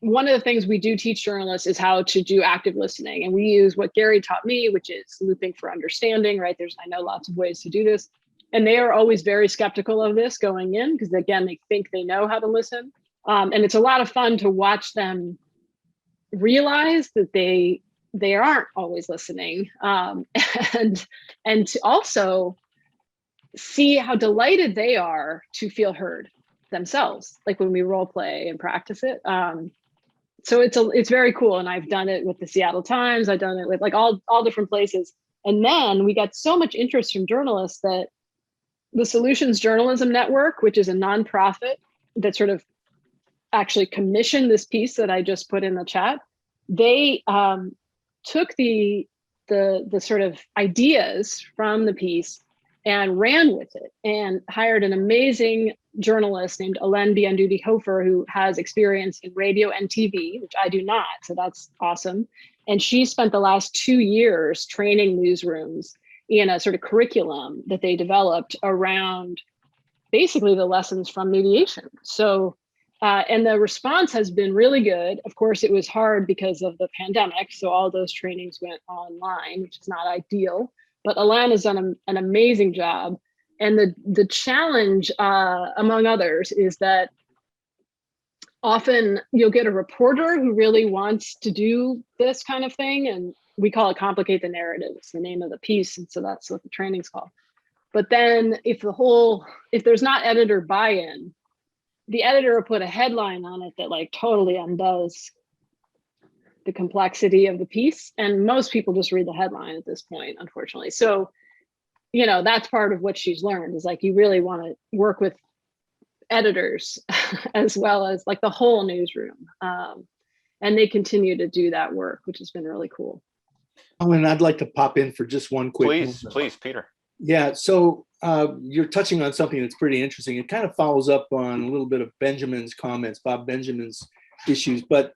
one of the things we do teach journalists is how to do active listening. And we use what Gary taught me, which is looping for understanding, right? I know lots of ways to do this. And they are always very skeptical of this going in, because again, they think they know how to listen. And it's a lot of fun to watch them realize that they aren't always listening. And to also see how delighted they are to feel heard themselves, like when we role play and practice it. So it's very cool. And I've done it with the Seattle Times. I've done it with like all different places. And then we got so much interest from journalists that the Solutions Journalism Network, which is a nonprofit that sort of actually commissioned this piece that I just put in the chat, they took the sort of ideas from the piece and ran with it and hired an amazing journalist named Ellen Bianduti-Hofer, who has experience in radio and TV, which I do not. So that's awesome. And she spent the last 2 years training newsrooms in a sort of curriculum that they developed around basically the lessons from mediation. So And the response has been really good. Of course, it was hard because of the pandemic. So all those trainings went online, which is not ideal. But Alana's done an amazing job. And the challenge, among others, is that often you'll get a reporter who really wants to do this kind of thing. And we call it complicate the narrative. It's the name of the piece. And so that's what the training's called. But then if there's not editor buy-in, the editor will put a headline on it that like totally undoes the complexity of the piece. And most people just read the headline at this point, unfortunately. So, you know, that's part of what she's learned is like, you really want to work with editors as well as like the whole newsroom. And they continue to do that work, which has been really cool. Oh, and I'd like to pop in for just one quick. Please, Peter. Yeah, so you're touching on something that's pretty interesting. It kind of follows up on a little bit of Benjamin's comments, Bob Benjamin's issues, but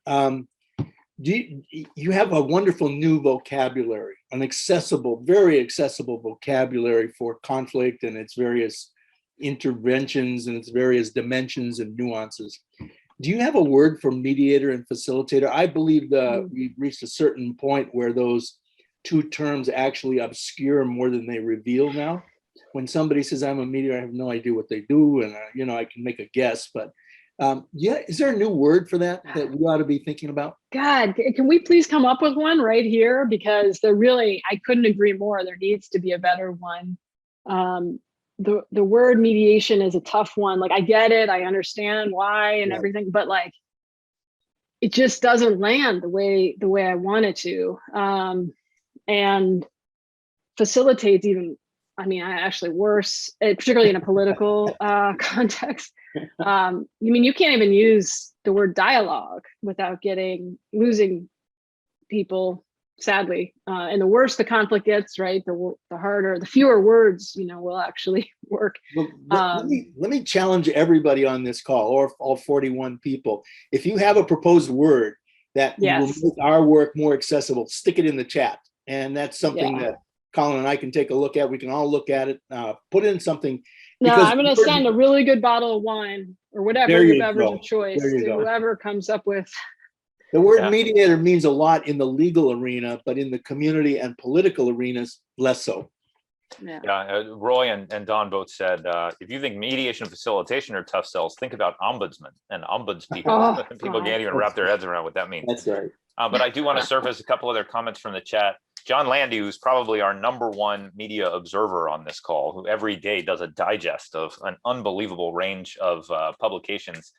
you have a wonderful new vocabulary, an accessible, very accessible vocabulary for conflict and its various interventions and its various dimensions and nuances. Do you have a word for mediator and facilitator? I believe we've reached a certain point where those two terms actually obscure more than they reveal now. When somebody says I'm a mediator, I have no idea what they do, and you know, I can make a guess. But yeah, is there a new word for that we ought to be thinking about? God, can we please come up with one right here? Because I couldn't agree more. There needs to be a better one. The word mediation is a tough one. Like I get it, I understand why and everything, but like it just doesn't land the way I want it to. And facilitates even, I mean, actually worse, particularly in a political context. You can't even use the word dialogue without losing people, sadly. And the worse the conflict gets, right, the harder, the fewer words, will actually work. Well, let me challenge everybody on this call, or all 41 people. If you have a proposed word that will make our work more accessible, stick it in the chat. And that's something that Colin and I can take a look at. We can all look at it, put in something. No, I'm going to send a really good bottle of wine or whatever your beverage of choice to whoever comes up with. The word mediator means a lot in the legal arena, but in the community and political arenas, less so. Roy and Don both said, if you think mediation and facilitation are tough sells, think about ombudsman and ombudspeople. People can't even wrap their heads around what that means. That's right. But I do want to surface a couple other comments from the chat. John Landy, who's probably our #1 media observer on this call, who every day does a digest of an unbelievable range of publications.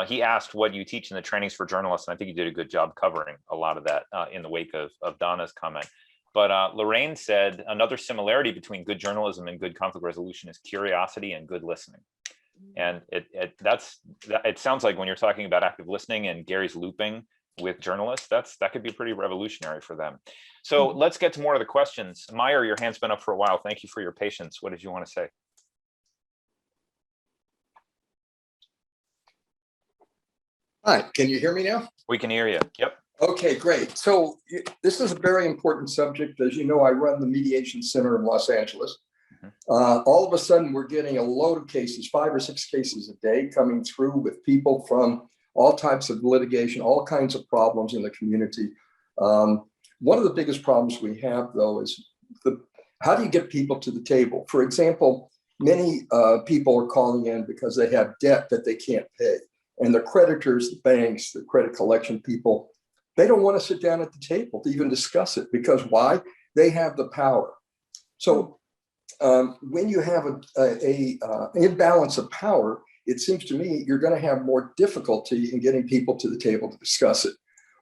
He asked what you teach in the trainings for journalists, and I think you did a good job covering a lot of that in the wake of Donna's comment. But Lorraine said another similarity between good journalism and good conflict resolution is curiosity and good listening. And it sounds like when you're talking about active listening and Gary's looping with journalists, that could be pretty revolutionary for them. So let's get to more of the questions. Meyer, your hand's been up for a while. Thank you for your patience. What did you want to say? Hi, can you hear me now? We can hear you. Yep. Okay, great. So this is a very important subject. As you know, I run the Mediation Center in Los Angeles. All of a sudden, we're getting a load of cases, 5 or 6 cases a day coming through with people from all types of litigation, all kinds of problems in the community. One of the biggest problems we have, though, is how do you get people to the table? For example, many people are calling in because they have debt that they can't pay. And the creditors, the banks, the credit collection people, they don't want to sit down at the table to even discuss it. Because why? They have the power. So when you have an imbalance of power, it seems to me you're going to have more difficulty in getting people to the table to discuss it.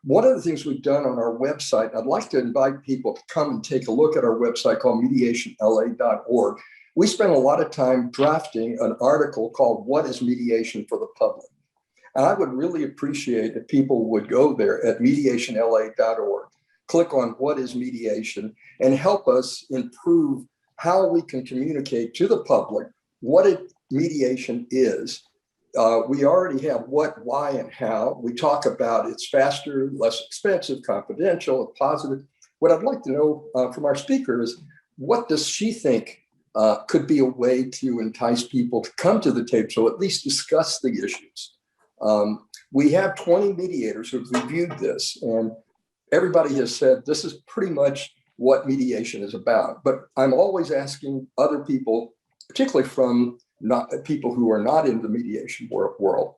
One of the things we've done on our website, I'd like to invite people to come and take a look at our website called mediationla.org. We spent a lot of time drafting an article called What is Mediation for the Public? And I would really appreciate if people would go there at mediationla.org, click on What is Mediation, and help us improve how we can communicate to the public what mediation is. We already have what, why, and how. We talk about it's faster, less expensive, confidential, positive. What I'd like to know from our speaker is, what does she think could be a way to entice people to come to the table, so at least discuss the issues? We have 20 mediators who've reviewed this, and everybody has said this is pretty much what mediation is about. But I'm always asking other people, particularly from people who are not in the mediation world,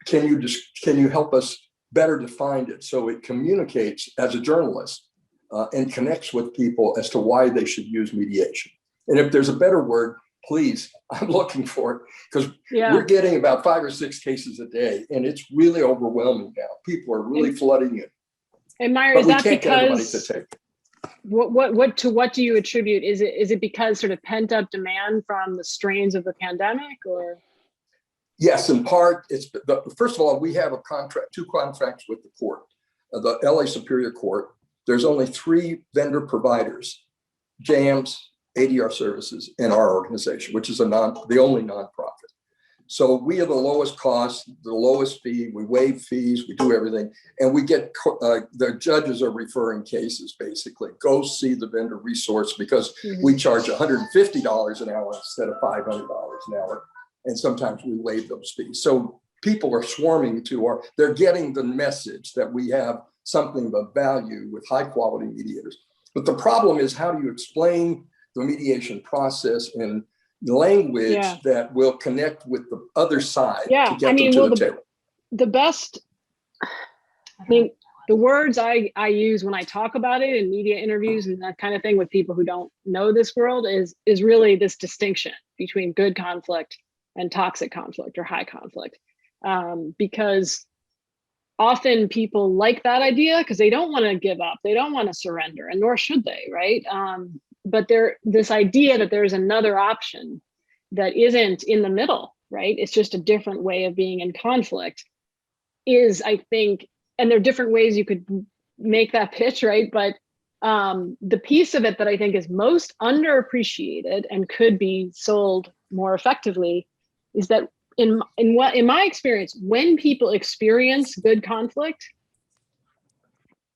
can you help us better define it so it communicates as a journalist and connects with people as to why they should use mediation? And if there's a better word, please, I'm looking for it, because we're getting about 5 or 6 cases a day, and it's really overwhelming now. People are really flooding it. And Meyer, But is we that can't get everybody because to take it. what do you attribute? Is it because sort of pent up demand from the strains of the pandemic, or? Yes, in part, first of all, we have two contracts with the court, the LA Superior Court. There's only 3 vendor providers, JAMS, ADR Services, and our organization, which is the only nonprofit. So we are the lowest cost, the lowest fee. We waive fees, we do everything, and we get the judges are referring cases. Basically, go see the vendor resource, because we charge $150 an hour instead of $500 an hour, and sometimes we waive those fees. So people are swarming they're getting the message that we have something of value with high quality mediators. But the problem is, how do you explain the mediation process in language that will connect with the other side to get them to the table? The words I use when I talk about it in media interviews and that kind of thing with people who don't know this world is really this distinction between good conflict and toxic conflict or high conflict. Because often people like that idea because they don't want to give up, they don't want to surrender, and nor should they, right? But this idea that there's another option that isn't in the middle, right? It's just a different way of being in conflict is, I think, and there are different ways you could make that pitch, right? But the piece of it that I think is most underappreciated and could be sold more effectively is that in my experience, when people experience good conflict,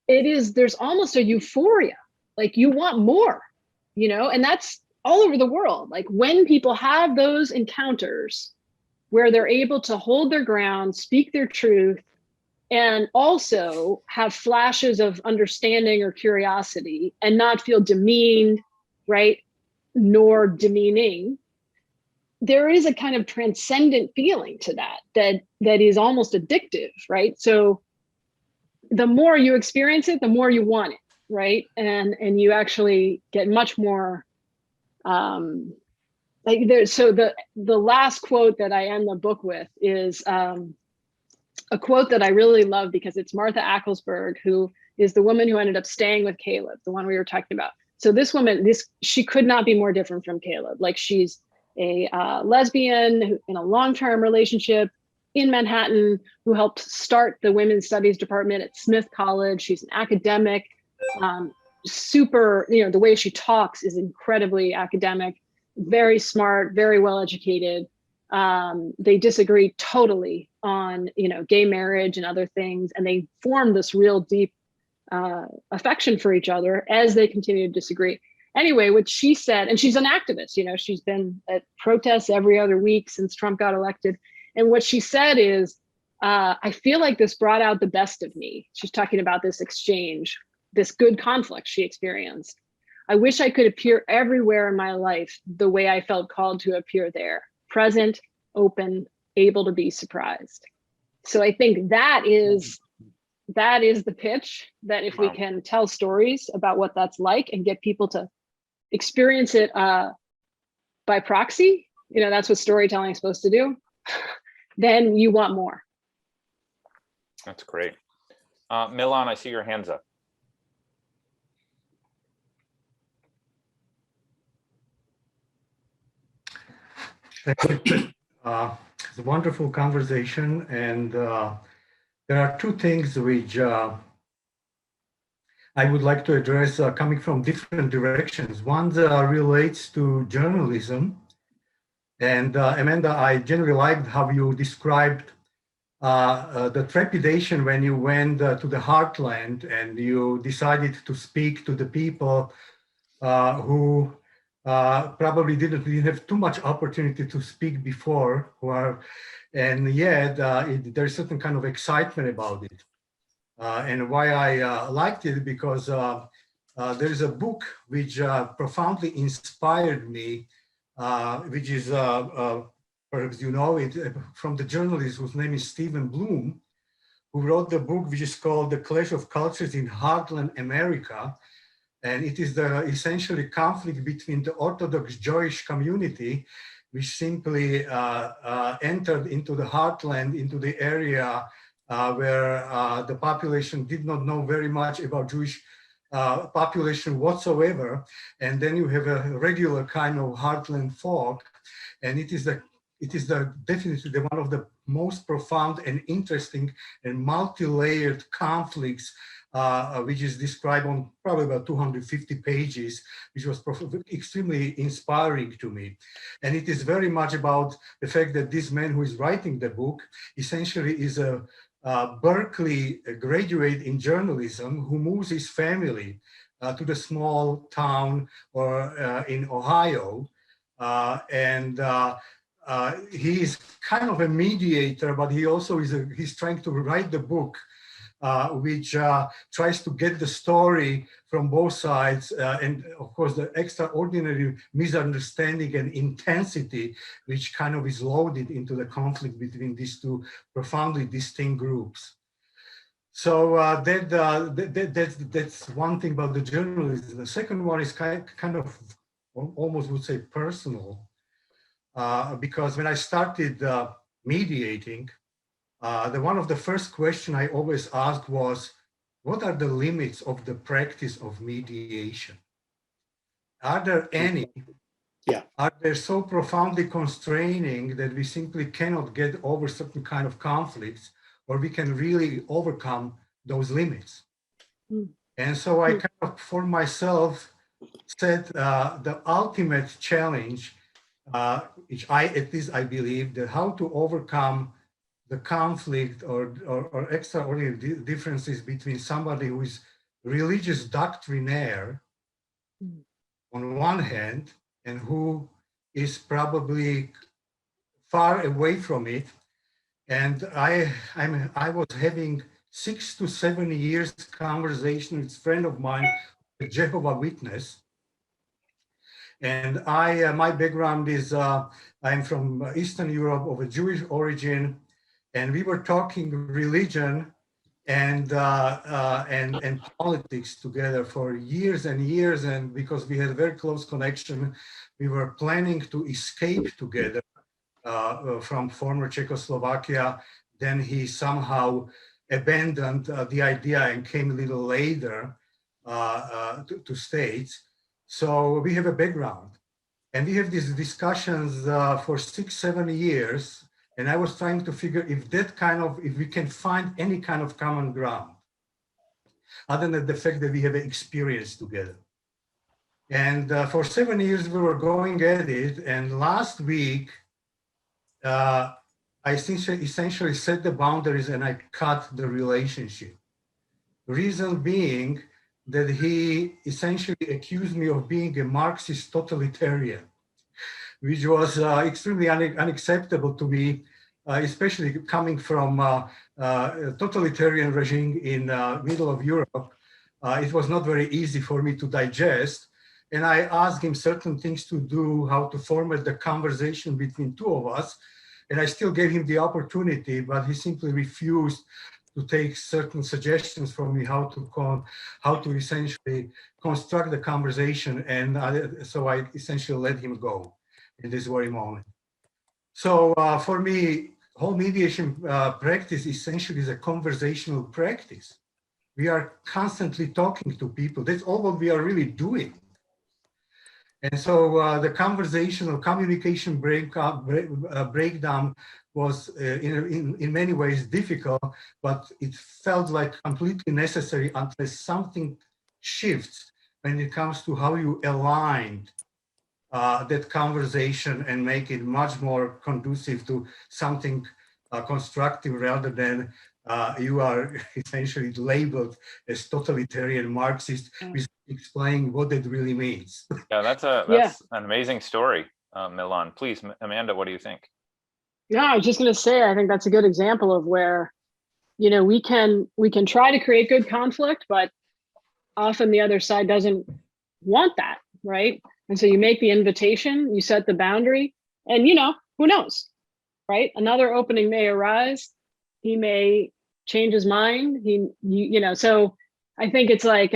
there's almost a euphoria, like you want more, and that's all over the world. Like when people have those encounters where they're able to hold their ground, speak their truth, and also have flashes of understanding or curiosity and not feel demeaned, right? Nor demeaning. There is a kind of transcendent feeling to that is almost addictive, right? So the more you experience it, the more you want it, right? And you actually get much more so the last quote that I end the book with is a quote that I really love, because it's Martha Acklesberg, who is the woman who ended up staying with Caleb, the one we were talking about. So this woman, she could not be more different from Caleb. Like she's a lesbian in a long-term relationship in Manhattan who helped start the women's studies department at Smith College. She's an academic, super, the way she talks is incredibly academic, very smart, very well educated. They disagree totally on, gay marriage and other things. And they form this real deep affection for each other as they continue to disagree. Anyway, what she said, and she's an activist, she's been at protests every other week since Trump got elected. And what she said is, I feel like this brought out the best of me. She's talking about this exchange, this good conflict she experienced. I wish I could appear everywhere in my life the way I felt called to appear there, present, open, able to be surprised. So I think that is the pitch, that if we can tell stories about what that's like and get people to experience it by proxy, that's what storytelling is supposed to do, then you want more. That's great. Milan, I see your hands up. Thank you. It's a wonderful conversation, and there are 2 things which I would like to address coming from different directions. One relates to journalism, and Amanda, I generally liked how you described the trepidation when you went to the heartland and you decided to speak to the people who probably didn't have too much opportunity to speak before, who are and yet there's certain kind of excitement about it. And why I liked it, because there is a book which profoundly inspired me, which is, perhaps you know it, from the journalist whose name is Stephen Bloom, who wrote the book which is called The Clash of Cultures in Heartland America. And it is the essentially conflict between the Orthodox Jewish community, which simply entered into the heartland, into the area where the population did not know very much about Jewish population whatsoever. And then you have a regular kind of heartland folk. And it is definitely one of the most profound and interesting and multi-layered conflicts, which is described on probably about 250 pages, which was extremely inspiring to me. And it is very much about the fact that this man who is writing the book essentially is a Berkeley graduate in journalism who moves his family to the small town or in Ohio. He is kind of a mediator, but he also he's trying to write the book, which tries to get the story from both sides, and of course the extraordinary misunderstanding and intensity which kind of is loaded into the conflict between these two profoundly distinct groups. So that's one thing about the journalism. The second one is kind of almost would say personal, because when I started mediating, one of the first questions I always asked was, what are the limits of the practice of mediation? Are there any? Yeah. Are they so profoundly constraining that we simply cannot get over certain kind of conflicts, or we can really overcome those limits? And so I kind of, for myself, set the ultimate challenge, which at least I believe, that how to overcome the conflict or extraordinary differences between somebody who is religious doctrinaire on one hand, and who is probably far away from it. And I was having 6 to 7 years conversation with a friend of mine, a Jehovah's Witness. And my background is, I'm from Eastern Europe of a Jewish origin, and we were talking religion and politics together for years and years. And because we had a very close connection, we were planning to escape together from former Czechoslovakia. Then he somehow abandoned the idea and came a little later to States. So we have a background, and we have these discussions for 6, 7 years. And I was trying to figure if we can find any kind of common ground, other than the fact that we have an experience together. And for 7 years we were going at it. And last week, I essentially set the boundaries and I cut the relationship. Reason being that he essentially accused me of being a Marxist totalitarian, which was extremely unacceptable to me, especially coming from a totalitarian regime in middle of Europe. It was not very easy for me to digest. And I asked him certain things to do, how to format the conversation between two of us. And I still gave him the opportunity, but he simply refused to take certain suggestions from me how to essentially construct the conversation. And so I essentially let him go in this very moment. So for me, whole mediation practice essentially is a conversational practice. We are constantly talking to people. That's all what we are really doing. And so the conversational communication breakdown was in many ways difficult, but it felt like completely necessary unless something shifts when it comes to how you align that conversation and make it much more conducive to something constructive, rather than you are essentially labeled as totalitarian Marxist, with explaining what that really means. Yeah, that's an amazing story, Milan. Please, Amanda, what do you think? Yeah, I was just going to say, I think that's a good example of where, we can try to create good conflict, but often the other side doesn't want that, right? And so you make the invitation, you set the boundary, and who knows, right? Another opening may arise. He may change his mind. So I think it's like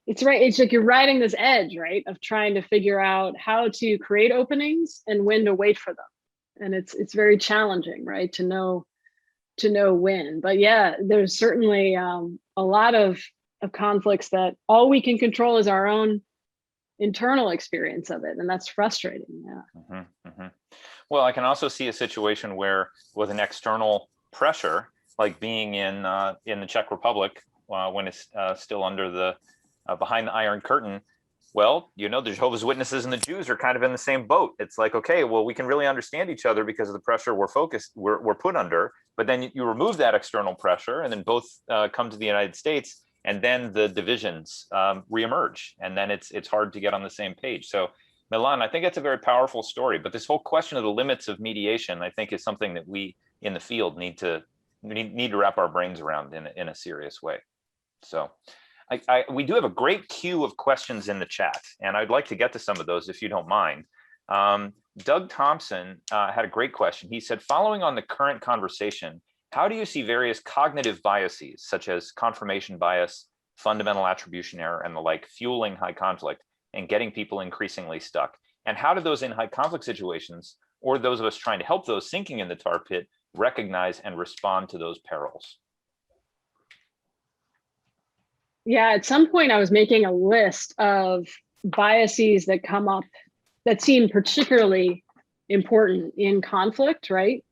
it's like you're riding this edge, right, of trying to figure out how to create openings and when to wait for them. And it's very challenging, right, to know when. But yeah, there's certainly a lot of conflicts that all we can control is our own internal experience of it, and that's frustrating. Yeah. Well, I can also see a situation where with an external pressure, like being in the Czech Republic when it's still under the behind the Iron Curtain. Well, the Jehovah's Witnesses and the Jews are kind of in the same boat. It's like, okay, well, we can really understand each other because of the pressure we're put under. But then you remove that external pressure, and then both come to the United States, and then the divisions reemerge, and then it's hard to get on the same page. So, Milan, I think it's a very powerful story. But this whole question of the limits of mediation, I think, is something that we in the field need to wrap our brains around in a serious way. So. We do have a great queue of questions in the chat, and I'd like to get to some of those if you don't mind. Doug Thompson had a great question. He said, following on the current conversation, how do you see various cognitive biases, such as confirmation bias, fundamental attribution error, and the like, fueling high conflict and getting people increasingly stuck? And how do those in high conflict situations, or those of us trying to help those sinking in the tar pit, recognize and respond to those perils? Yeah, at some point I was making a list of biases that come up that seem particularly important in conflict, right?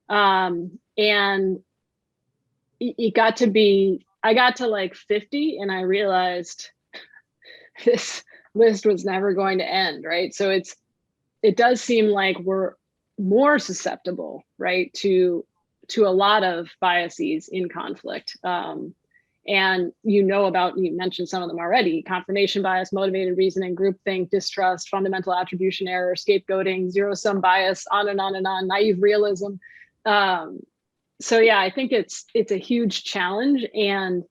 And it got to be, I got to like 50 and I realized this list was never going to end, right? So it does seem like we're more susceptible, right, to a lot of biases in conflict. And you mentioned some of them already: confirmation bias, motivated reasoning, groupthink, distrust, fundamental attribution error, scapegoating, zero-sum bias, on and on and on, naive realism. So yeah, I think it's a huge challenge. And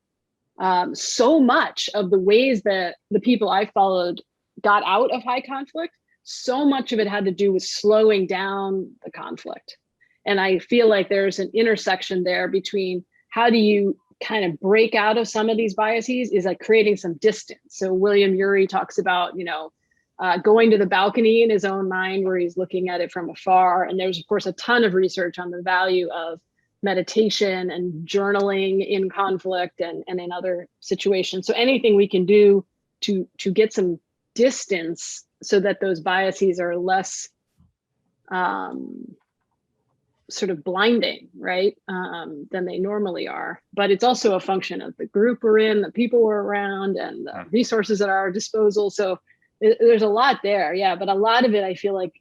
so much of the ways that the people I followed got out of high conflict, so much of it had to do with slowing down the conflict. And I feel like there's an intersection there between how do you kind of break out of some of these biases is like creating some distance. So William Ury talks about, going to the balcony in his own mind where he's looking at it from afar. And there's, of course, a ton of research on the value of meditation and journaling in conflict and in other situations. So anything we can do to get some distance so that those biases are less sort of blinding, right, than they normally are. But it's also a function of the group we're in, the people we're around, and the resources at our disposal. So there's a lot there, yeah. But a lot of it, I feel like,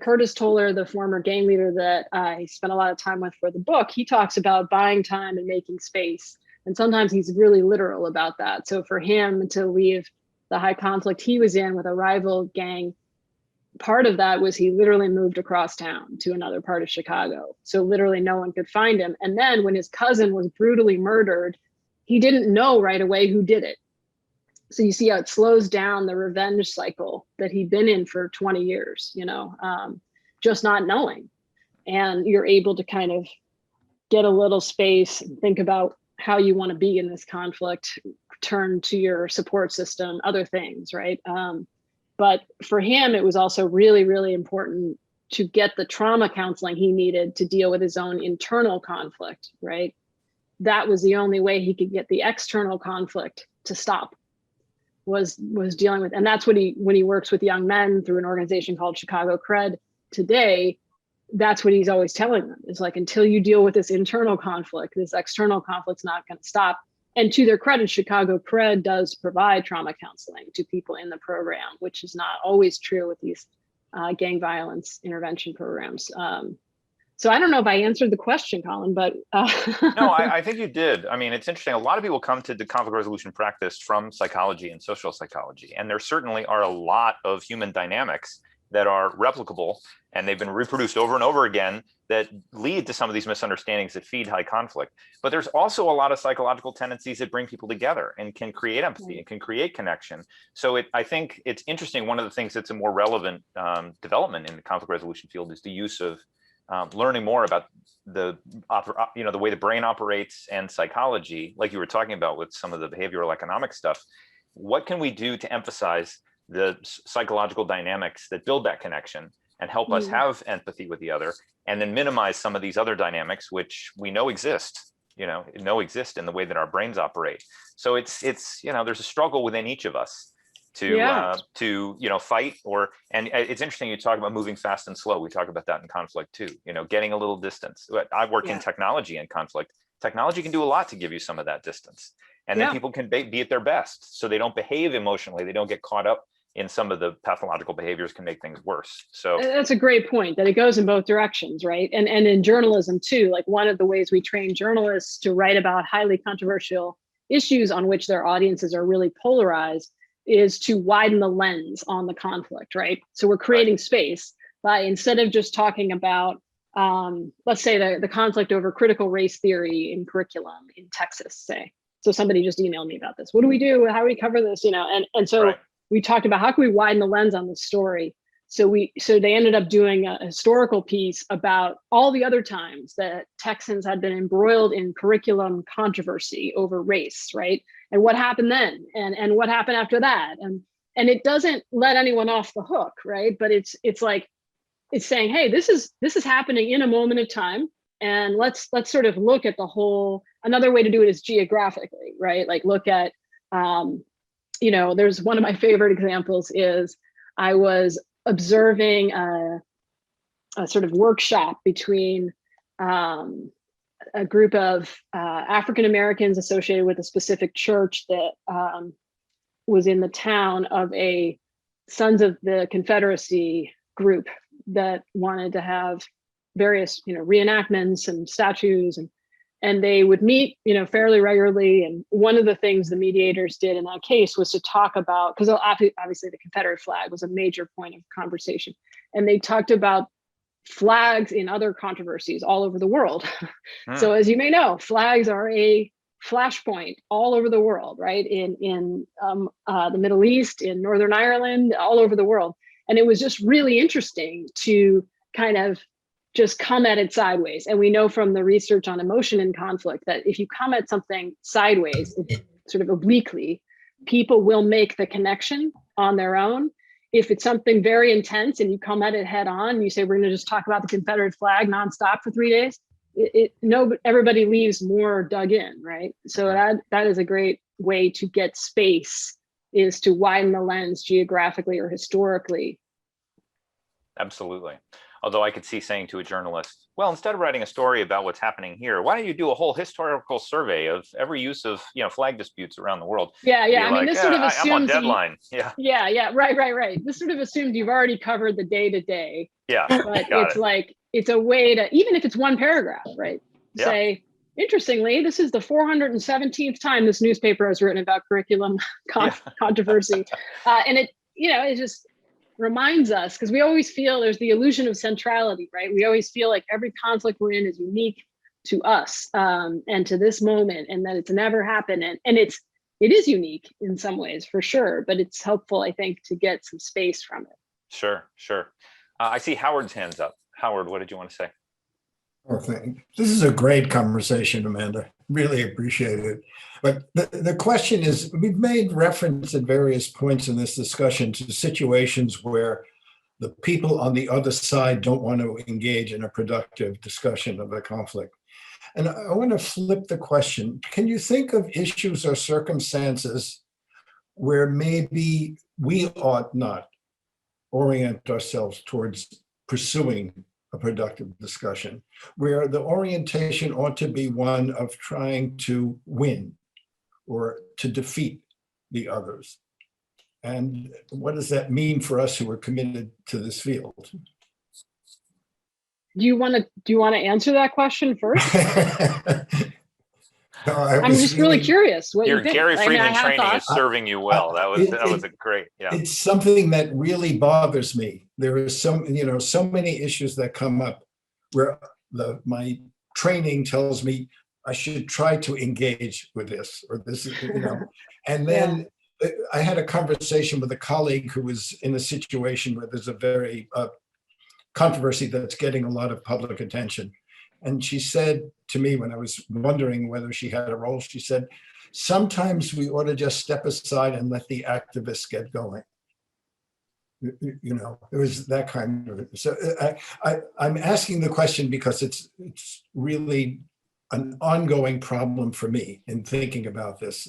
Curtis Toller, the former gang leader that I spent a lot of time with for the book, he talks about buying time and making space. And sometimes he's really literal about that. So for him to leave the high conflict he was in with a rival gang, part of that was he literally moved across town to another part of Chicago. So literally no one could find him. And then when his cousin was brutally murdered, he didn't know right away who did it. So you see how it slows down the revenge cycle that he'd been in for 20 years, just not knowing. And you're able to kind of get a little space and think about how you want to be in this conflict, turn to your support system, other things, right? But for him, it was also really, really important to get the trauma counseling he needed to deal with his own internal conflict, right? That was the only way he could get the external conflict to stop, was dealing with. And that's what when he works with young men through an organization called Chicago Cred today, that's what he's always telling them. It's like, until you deal with this internal conflict, this external conflict's not going to stop. And to their credit, Chicago Cred does provide trauma counseling to people in the program, which is not always true with these gang violence intervention programs. So I don't know if I answered the question, Colin, but no, I think you did. I mean, it's interesting. A lot of people come to the conflict resolution practice from psychology and social psychology, and there certainly are a lot of human dynamics that are replicable, and they've been reproduced over and over again that lead to some of these misunderstandings that feed high conflict. But there's also a lot of psychological tendencies that bring people together and can create empathy and can create connection. So I think it's interesting. One of the things that's a more relevant development in the conflict resolution field is the use of learning more about the way the brain operates and psychology, like you were talking about with some of the behavioral economic stuff. What can we do to emphasize the psychological dynamics that build that connection and help us have empathy with the other, and then minimize some of these other dynamics which we know exist, in the way that our brains operate. So it's there's a struggle within each of us to fight, and it's interesting you talk about moving fast and slow. We talk about that in conflict too, getting a little distance. I work in technology and conflict. Technology can do a lot to give you some of that distance, and then people can be at their best, so they don't behave emotionally, they don't get caught up in some of the pathological behaviors can make things worse. So that's a great point, that it goes in both directions, right? And in journalism too, like one of the ways we train journalists to write about highly controversial issues on which their audiences are really polarized is to widen the lens on the conflict, right? So we're creating space by, instead of just talking about, let's say the conflict over critical race theory in curriculum in Texas, say. So somebody just emailed me about this. What do we do? How do we cover this? And so we talked about how can we widen the lens on the story. So they ended up doing a historical piece about all the other times that Texans had been embroiled in curriculum controversy over race, right? And what happened then, and what happened after that, and it doesn't let anyone off the hook, right? But it's saying, hey, this is happening in a moment of time, and let's sort of look at the whole. Another way to do it is geographically, right? Like look at, there's one of my favorite examples is I was observing a sort of workshop between a group of African Americans associated with a specific church that was in the town of a Sons of the Confederacy group that wanted to have various, reenactments and statues, and they would meet, fairly regularly. And one of the things the mediators did in that case was to talk about, because obviously the Confederate flag was a major point of conversation, and they talked about flags in other controversies all over the world. So as you may know, flags are a flashpoint all over the world, right? In the Middle East, in Northern Ireland, all over the world. And it was just really interesting to kind of just come at it sideways. And we know from the research on emotion and conflict that if you come at something sideways, sort of obliquely, people will make the connection on their own. If it's something very intense and you come at it head on, you say, we're going to just talk about the Confederate flag nonstop for 3 days, everybody leaves more dug in, right? So that is a great way to get space, is to widen the lens geographically or historically. Absolutely. Although I could see saying to a journalist, well, instead of writing a story about what's happening here, why don't you do a whole historical survey of every use of flag disputes around the world? Yeah. I mean, this sort of assumes I'm on deadline. Yeah. Right. This sort of assumes you've already covered the day to day. Yeah. But it's a way to, even if it's one paragraph, right? Say, interestingly, this is the 417th time this newspaper has written about curriculum controversy, and it just reminds us, because we always feel there's the illusion of centrality, right? We always feel like every conflict we're in is unique to us and to this moment, and that it's never happened. And it is unique in some ways, for sure, but it's helpful, I think, to get some space from it. Sure. I see Howard's hands up. Howard, what did you want to say? This is a great conversation, Amanda. Really appreciate it. But the question is, we've made reference at various points in this discussion to situations where the people on the other side don't want to engage in a productive discussion of a conflict. And I want to flip the question. Can you think of issues or circumstances where maybe we ought not orient ourselves towards pursuing a productive discussion, where the orientation ought to be one of trying to win or to defeat the others? And what does that mean for us who are committed to this field? Do you want to answer that question first? No, I I'm was just really curious what Your you think. Gary I mean, I Friedman have training is thoughts. serving you well. That was it- a great, yeah. It's something that really bothers me. There are so many issues that come up where my training tells me I should try to engage with this or this, and then I had a conversation with a colleague who was in a situation where there's a very controversy that's getting a lot of public attention. And she said to me when I was wondering whether she had a role, she said, sometimes we ought to just step aside and let the activists get going. It was that kind of, so I'm asking the question because it's really an ongoing problem for me in thinking about this,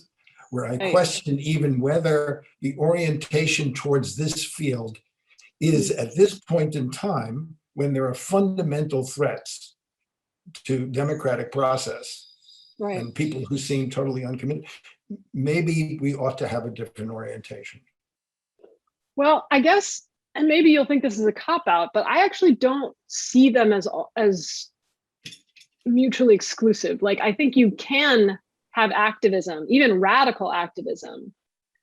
where I question even whether the orientation towards this field is at this point in time, when there are fundamental threats to democratic process and people who seem totally uncommitted, maybe we ought to have a different orientation. Well, I guess, and maybe you'll think this is a cop-out, but I actually don't see them as mutually exclusive. Like, I think you can have activism, even radical activism,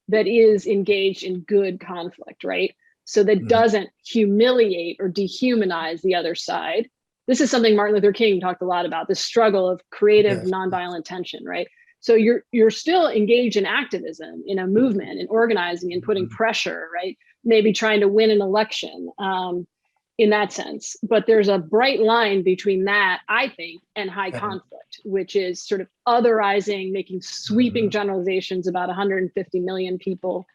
that is engaged in good conflict, right? So that doesn't humiliate or dehumanize the other side. This is something Martin Luther King talked a lot about, the struggle of creative nonviolent tension, right? So you're still engaged in activism, in a movement, in organizing and putting pressure, right? Maybe trying to win an election in that sense. But there's a bright line between that, I think, and high conflict, which is sort of otherizing, making sweeping generalizations about 150 million people,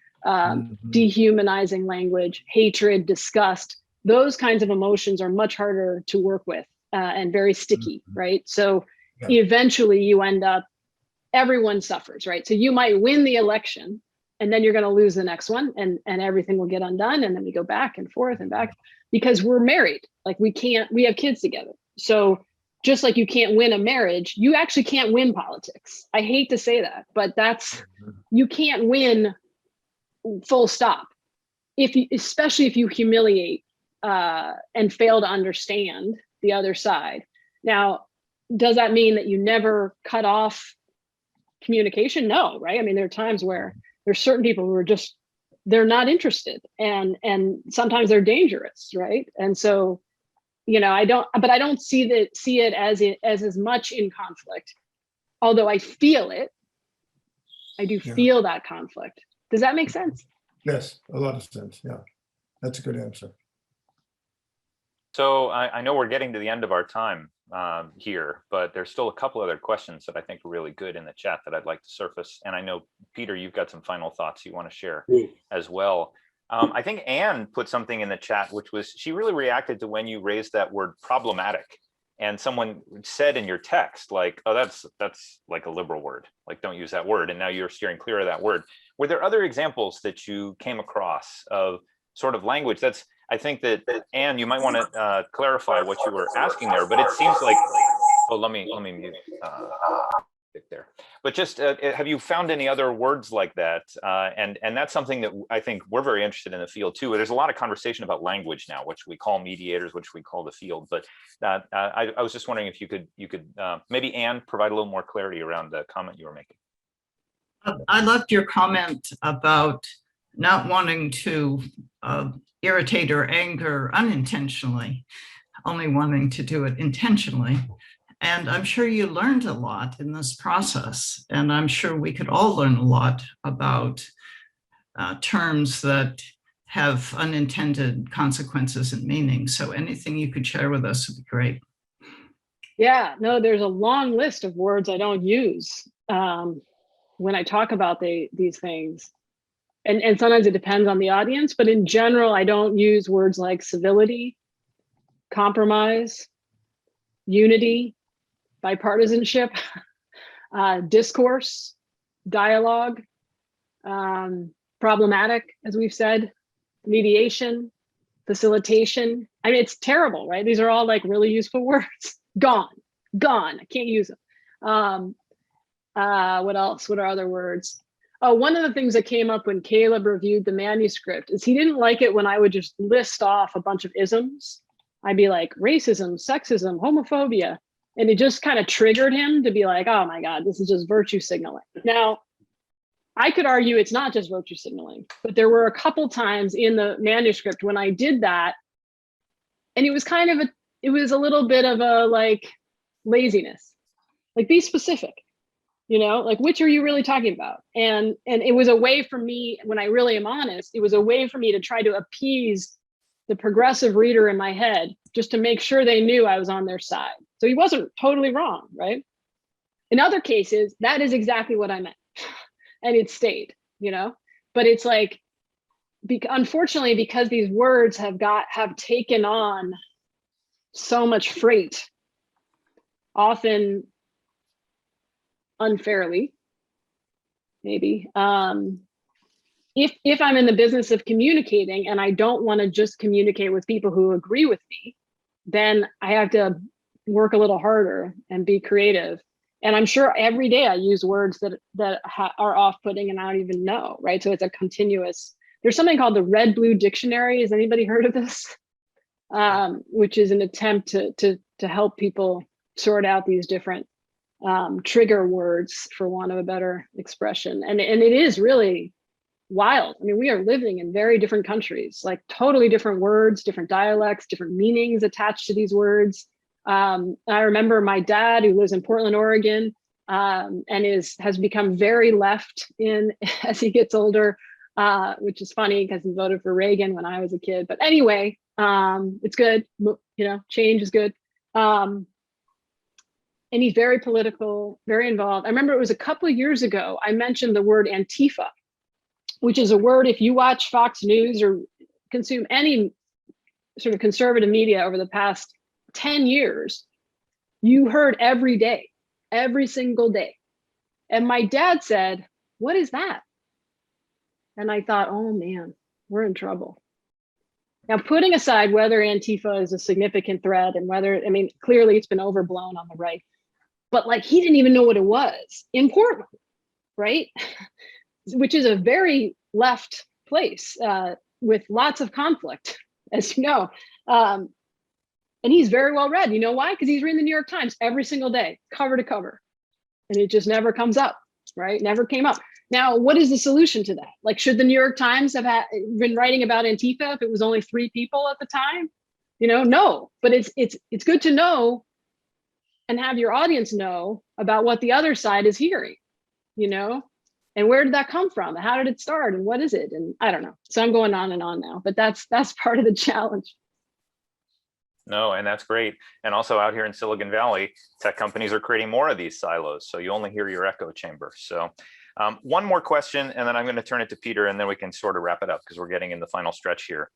dehumanizing language, hatred, disgust. Those kinds of emotions are much harder to work with and very sticky, right? So eventually you end up, everyone suffers, right? So you might win the election and then you're going to lose the next one and everything will get undone. And then we go back and forth and back because we're married. Like we have kids together. So just like you can't win a marriage, you actually can't win politics. I hate to say that, but you can't win full stop. Especially if you humiliate and fail to understand the other side. Now, does that mean that you never cut off communication? No, right? I mean, there are times where there's certain people who are just, they're not interested and sometimes they're dangerous, right? And so, I don't see it as much in conflict, although I feel it. I do feel that conflict. Does that make sense? Yes, a lot of sense. Yeah, that's a good answer. So I know we're getting to the end of our time here, but there's still a couple other questions that I think are really good in the chat that I'd like to surface. And I know, Peter, you've got some final thoughts you want to share as well. I think Anne put something in the chat, which was, she really reacted to when you raised that word problematic. And someone said in your text, like, oh, that's like a liberal word, like don't use that word. And now you're steering clear of that word. Were there other examples that you came across of sort of language that's, I think that Anne, you might want to clarify what you were asking there, but it seems like, oh, let me mute it there. But just have you found any other words like that? And that's something that I think we're very interested in the field too. There's a lot of conversation about language now, which we call mediators, which we call the field. But I was just wondering if you could maybe Anne provide a little more clarity around the comment you were making. I loved your comment about not wanting to irritate or anger unintentionally, only wanting to do it intentionally. And I'm sure you learned a lot in this process. And I'm sure we could all learn a lot about terms that have unintended consequences and meanings. So anything you could share with us would be great. Yeah, no, there's a long list of words I don't use when I talk about these things. And sometimes it depends on the audience, but in general, I don't use words like civility, compromise, unity, bipartisanship, discourse, dialogue, problematic, as we've said, mediation, facilitation. I mean, it's terrible, right? These are all like really useful words. Gone, I can't use them. What else? What are other words? Oh, one of the things that came up when Caleb reviewed the manuscript is he didn't like it when I would just list off a bunch of isms. I'd be like racism, sexism, homophobia. And it just kind of triggered him to be like, oh my God, this is just virtue signaling. Now, I could argue it's not just virtue signaling, but there were a couple times in the manuscript when I did that, and it was kind of it was a little bit of a like laziness, like be specific, like which are you really talking about? And it was a way for me, when I really am honest, it was a way for me to try to appease the progressive reader in my head, just to make sure they knew I was on their side. So he wasn't totally wrong, right? In other cases, that is exactly what I meant. And it stayed, but it's like, unfortunately, because these words have taken on so much freight, often unfairly, maybe. If I'm in the business of communicating and I don't want to just communicate with people who agree with me, then I have to work a little harder and be creative. And I'm sure every day I use words that are off-putting and I don't even know, right? So it's a continuous. There's something called the Red Blue Dictionary. Has anybody heard of this? Which is an attempt to help people sort out these different trigger words, for want of a better expression. And it is really wild. I mean, we are living in very different countries, like totally different words, different dialects, different meanings attached to these words. I remember my dad, who lives in Portland, Oregon, and has become very left as he gets older, which is funny because he voted for Reagan when I was a kid. But anyway, it's good. Change is good. And he's very political, very involved. I remember it was a couple of years ago, I mentioned the word Antifa, which is a word, if you watch Fox News or consume any sort of conservative media over the past 10 years, you heard every day, every single day. And my dad said, "What is that?" And I thought, oh man, we're in trouble. Now, putting aside whether Antifa is a significant threat and clearly it's been overblown on the right, but like he didn't even know what it was in Portland, right? Which is a very left place with lots of conflict, as you know. And he's very well read. You know why? Because he's reading the New York Times every single day, cover to cover. And it just never comes up, right? Never came up. Now, what is the solution to that? Like, should the New York Times have been writing about Antifa if it was only 3 people at the time? No. But it's good to know and have your audience know about what the other side is hearing, and where did that come from? How did it start? And what is it? And I don't know. So I'm going on and on now, but that's part of the challenge. No, and that's great. And also out here in Silicon Valley, tech companies are creating more of these silos. So you only hear your echo chamber. So one more question, and then I'm going to turn it to Peter, and then we can sort of wrap it up because we're getting in the final stretch here.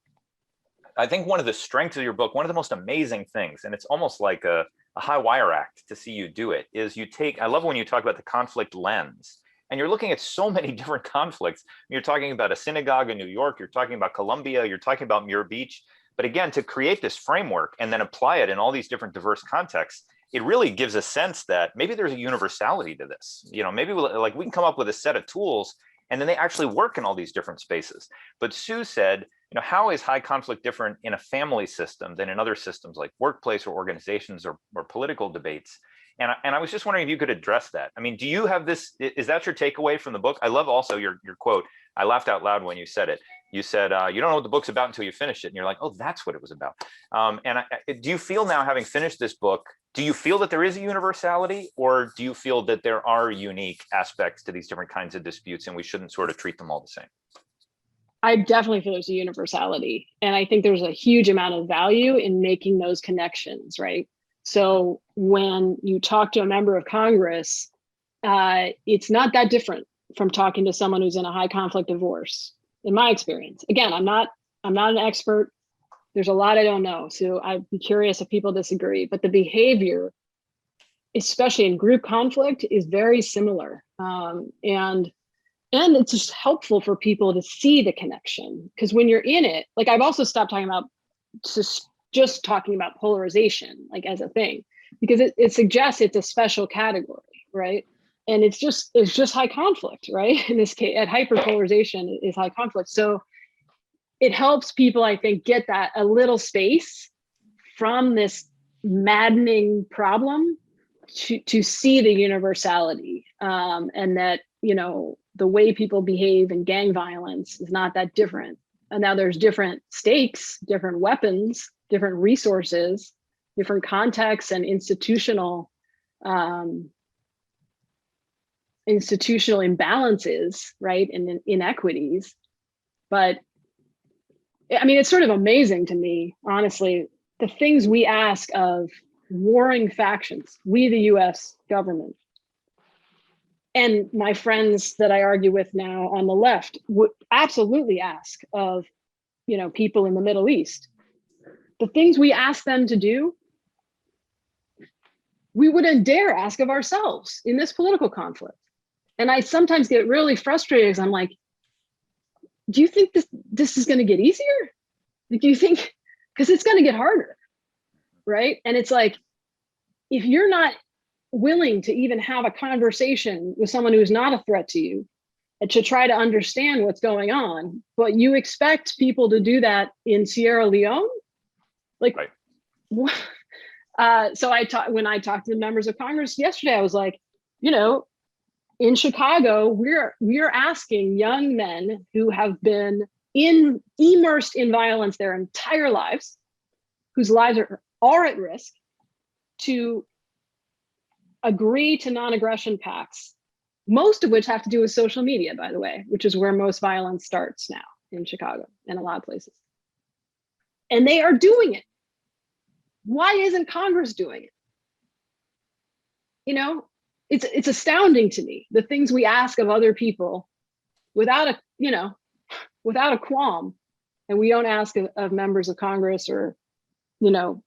I think one of the strengths of your book, one of the most amazing things, and it's almost like a high wire act to see you do it, is I love when you talk about the conflict lens. And you're looking at so many different conflicts. You're talking about a synagogue in New York, you're talking about Colombia, you're talking about Muir Beach. But again, to create this framework and then apply it in all these different diverse contexts, it really gives a sense that maybe there's a universality to this. Maybe we can come up with a set of tools and then they actually work in all these different spaces. But Sue said, how is high conflict different in a family system than in other systems like workplace or organizations or political debates? And I was just wondering if you could address that. I mean, do you have this, is that your takeaway from the book? I love also your quote. I laughed out loud when you said it. You said, you don't know what the book's about until you finish it. And you're like, oh, that's what it was about. Do you feel now, having finished this book, do you feel that there is a universality, or do you feel that there are unique aspects to these different kinds of disputes and we shouldn't sort of treat them all the same? I definitely feel there's a universality. And I think there's a huge amount of value in making those connections, right? So when you talk to a member of Congress, it's not that different from talking to someone who's in a high conflict divorce, in my experience. Again, I'm not an expert. There's a lot I don't know. So I'd be curious if people disagree, but the behavior, especially in group conflict, is very similar. And it's just helpful for people to see the connection, because when you're in it, like I've also stopped talking about just talking about polarization, like as a thing, because it suggests it's a special category, right? And it's just high conflict, right? In this case, at hyperpolarization is high conflict. So it helps people, I think, get that a little space from this maddening problem to see the universality, and that, you know, the way people behave in gang violence is not that different. And now there's different stakes, different weapons, different resources, different contexts, and institutional imbalances, right, and inequities. But I mean, it's sort of amazing to me, honestly, the things we ask of warring factions, we, the US government, and my friends that I argue with now on the left would absolutely ask of, you know, people in the Middle East. The things we ask them to do, we wouldn't dare ask of ourselves in this political conflict. And I sometimes get really frustrated because I'm like, do you think this is going to get easier? Do you think, because it's going to get harder, right? And it's like, if you're not willing to even have a conversation with someone who's not a threat to you and to try to understand what's going on, but you expect people to do that in Sierra Leone, like, right. So when I talked to the members of Congress yesterday, I was like, you know, in Chicago, we're asking young men who have been immersed in violence their entire lives, whose lives are at risk, to agree to non-aggression pacts, most of which have to do with social media, by the way, which is where most violence starts now in Chicago and a lot of places. And they are doing it. Why isn't Congress doing it? You know, it's astounding to me, the things we ask of other people without a qualm, and we don't ask of members of Congress or, you know,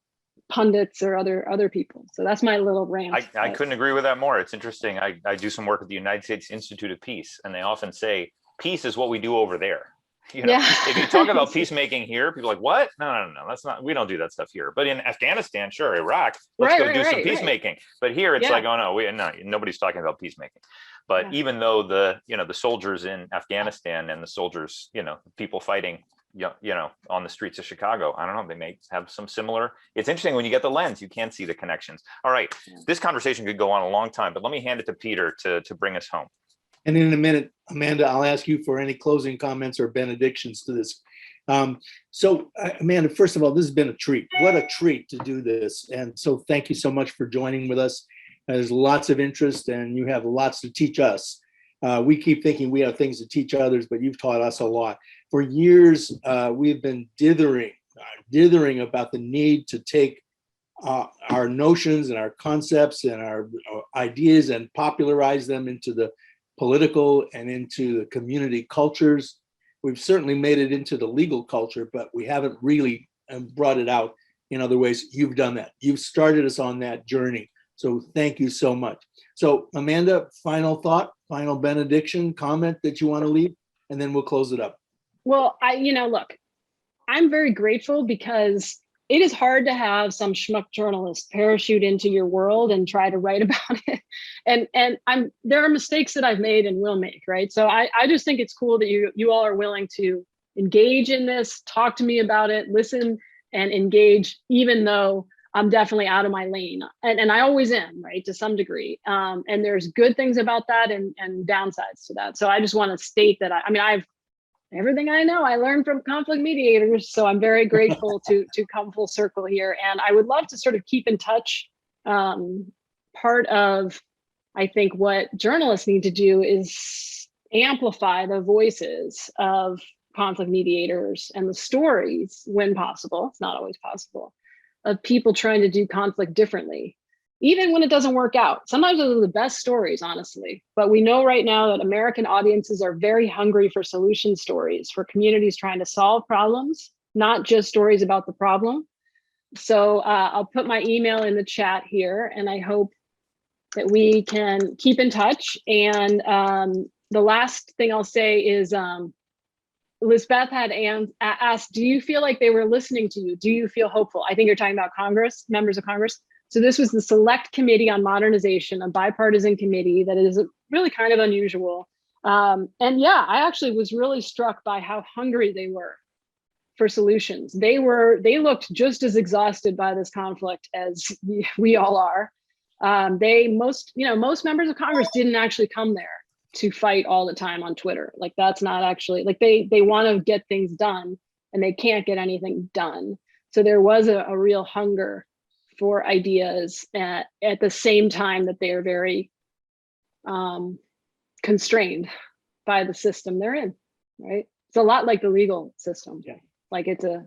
pundits or other people. So that's my little rant. I couldn't agree with that more. It's interesting. I do some work at the United States Institute of Peace, and they often say peace is what we do over there. You know, Yeah. If you talk about peacemaking here, people are like, what? No, that's not, we don't do that stuff here. But in Afghanistan, sure, Iraq, let's go do some peacemaking. But here it's like, oh no, nobody's talking about peacemaking. But even though the soldiers in Afghanistan and the soldiers, people fighting, on the streets of Chicago, I don't know, they may have some similar. It's interesting when you get the lens, you can see the connections. All right, this conversation could go on a long time, but let me hand it to Peter to bring us home. And in a minute, Amanda, I'll ask you for any closing comments or benedictions to this. So Amanda, first of all, this has been a treat. What a treat to do this. And so thank you so much for joining with us. There's lots of interest and you have lots to teach us. We keep thinking we have things to teach others, but you've taught us a lot. For years, we've been dithering about the need to take our notions and our concepts and our ideas and popularize them into the political and into the community cultures. We've certainly made it into the legal culture, but we haven't really brought it out in other ways. You've done that. You've started us on that journey. So thank you so much. So Amanda, final thought, final benediction, comment that you want to leave, and then we'll close it up. Well, look, I'm very grateful because it is hard to have some schmuck journalist parachute into your world and try to write about it. And there are mistakes that I've made and will make, right? So I just think it's cool that you all are willing to engage in this, talk to me about it, listen and engage, even though I'm definitely out of my lane. And I always am, right, to some degree. And there's good things about that and downsides to that. So I just want to state that I've everything I know, I learned from conflict mediators. So I'm very grateful to come full circle here. And I would love to sort of keep in touch. Part of, I think, what journalists need to do is amplify the voices of conflict mediators and the stories when possible. It's not always possible, of people trying to do conflict differently, even when it doesn't work out. Sometimes those are the best stories, honestly. But we know right now that American audiences are very hungry for solution stories, for communities trying to solve problems, not just stories about the problem. So I'll put my email in the chat here, and I hope that we can keep in touch. And the last thing I'll say is, Lisbeth had asked, do you feel like they were listening to you? Do you feel hopeful? I think you're talking about Congress, members of Congress. So this was the Select Committee on Modernization, a bipartisan committee that is really kind of unusual. And yeah, I actually was really struck by how hungry they were for solutions. They looked just as exhausted by this conflict as we all are. Most members of Congress didn't actually come there to fight all the time on Twitter. Like that's not actually like they want to get things done and they can't get anything done. So there was a real hunger for ideas at the same time that they are very constrained by the system they're in, right? It's a lot like the legal system. Yeah. Like it's a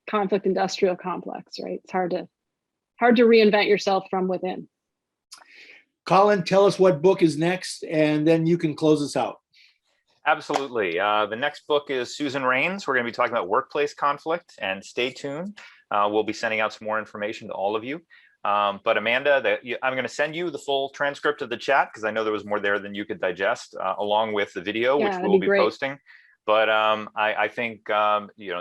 conflict industrial complex, right? It's hard to reinvent yourself from within. Colin, tell us what book is next, and then you can close us out. Absolutely. The next book is Susan Rains. We're going to be talking about workplace conflict, and stay tuned. We'll be sending out some more information to all of you. But Amanda, I'm going to send you the full transcript of the chat because I know there was more there than you could digest, along with the video, which we'll be posting. But I think,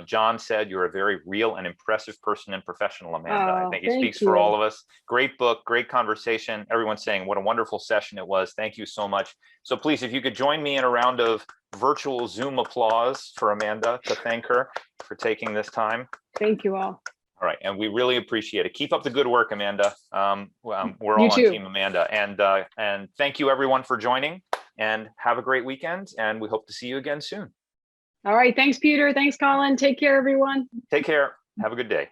John said you're a very real and impressive person and professional, Amanda. I think it speaks for all of us. Great book, great conversation. Everyone's saying what a wonderful session it was. Thank you so much. So please, if you could join me in a round of virtual Zoom applause for Amanda to thank her for taking this time. Thank you all. All right, and we really appreciate it. Keep up the good work, Amanda. We're all on Team Amanda. And thank you everyone for joining, and have a great weekend. And we hope to see you again soon. All right, thanks, Peter. Thanks, Colin. Take care, everyone. Take care. Have a good day.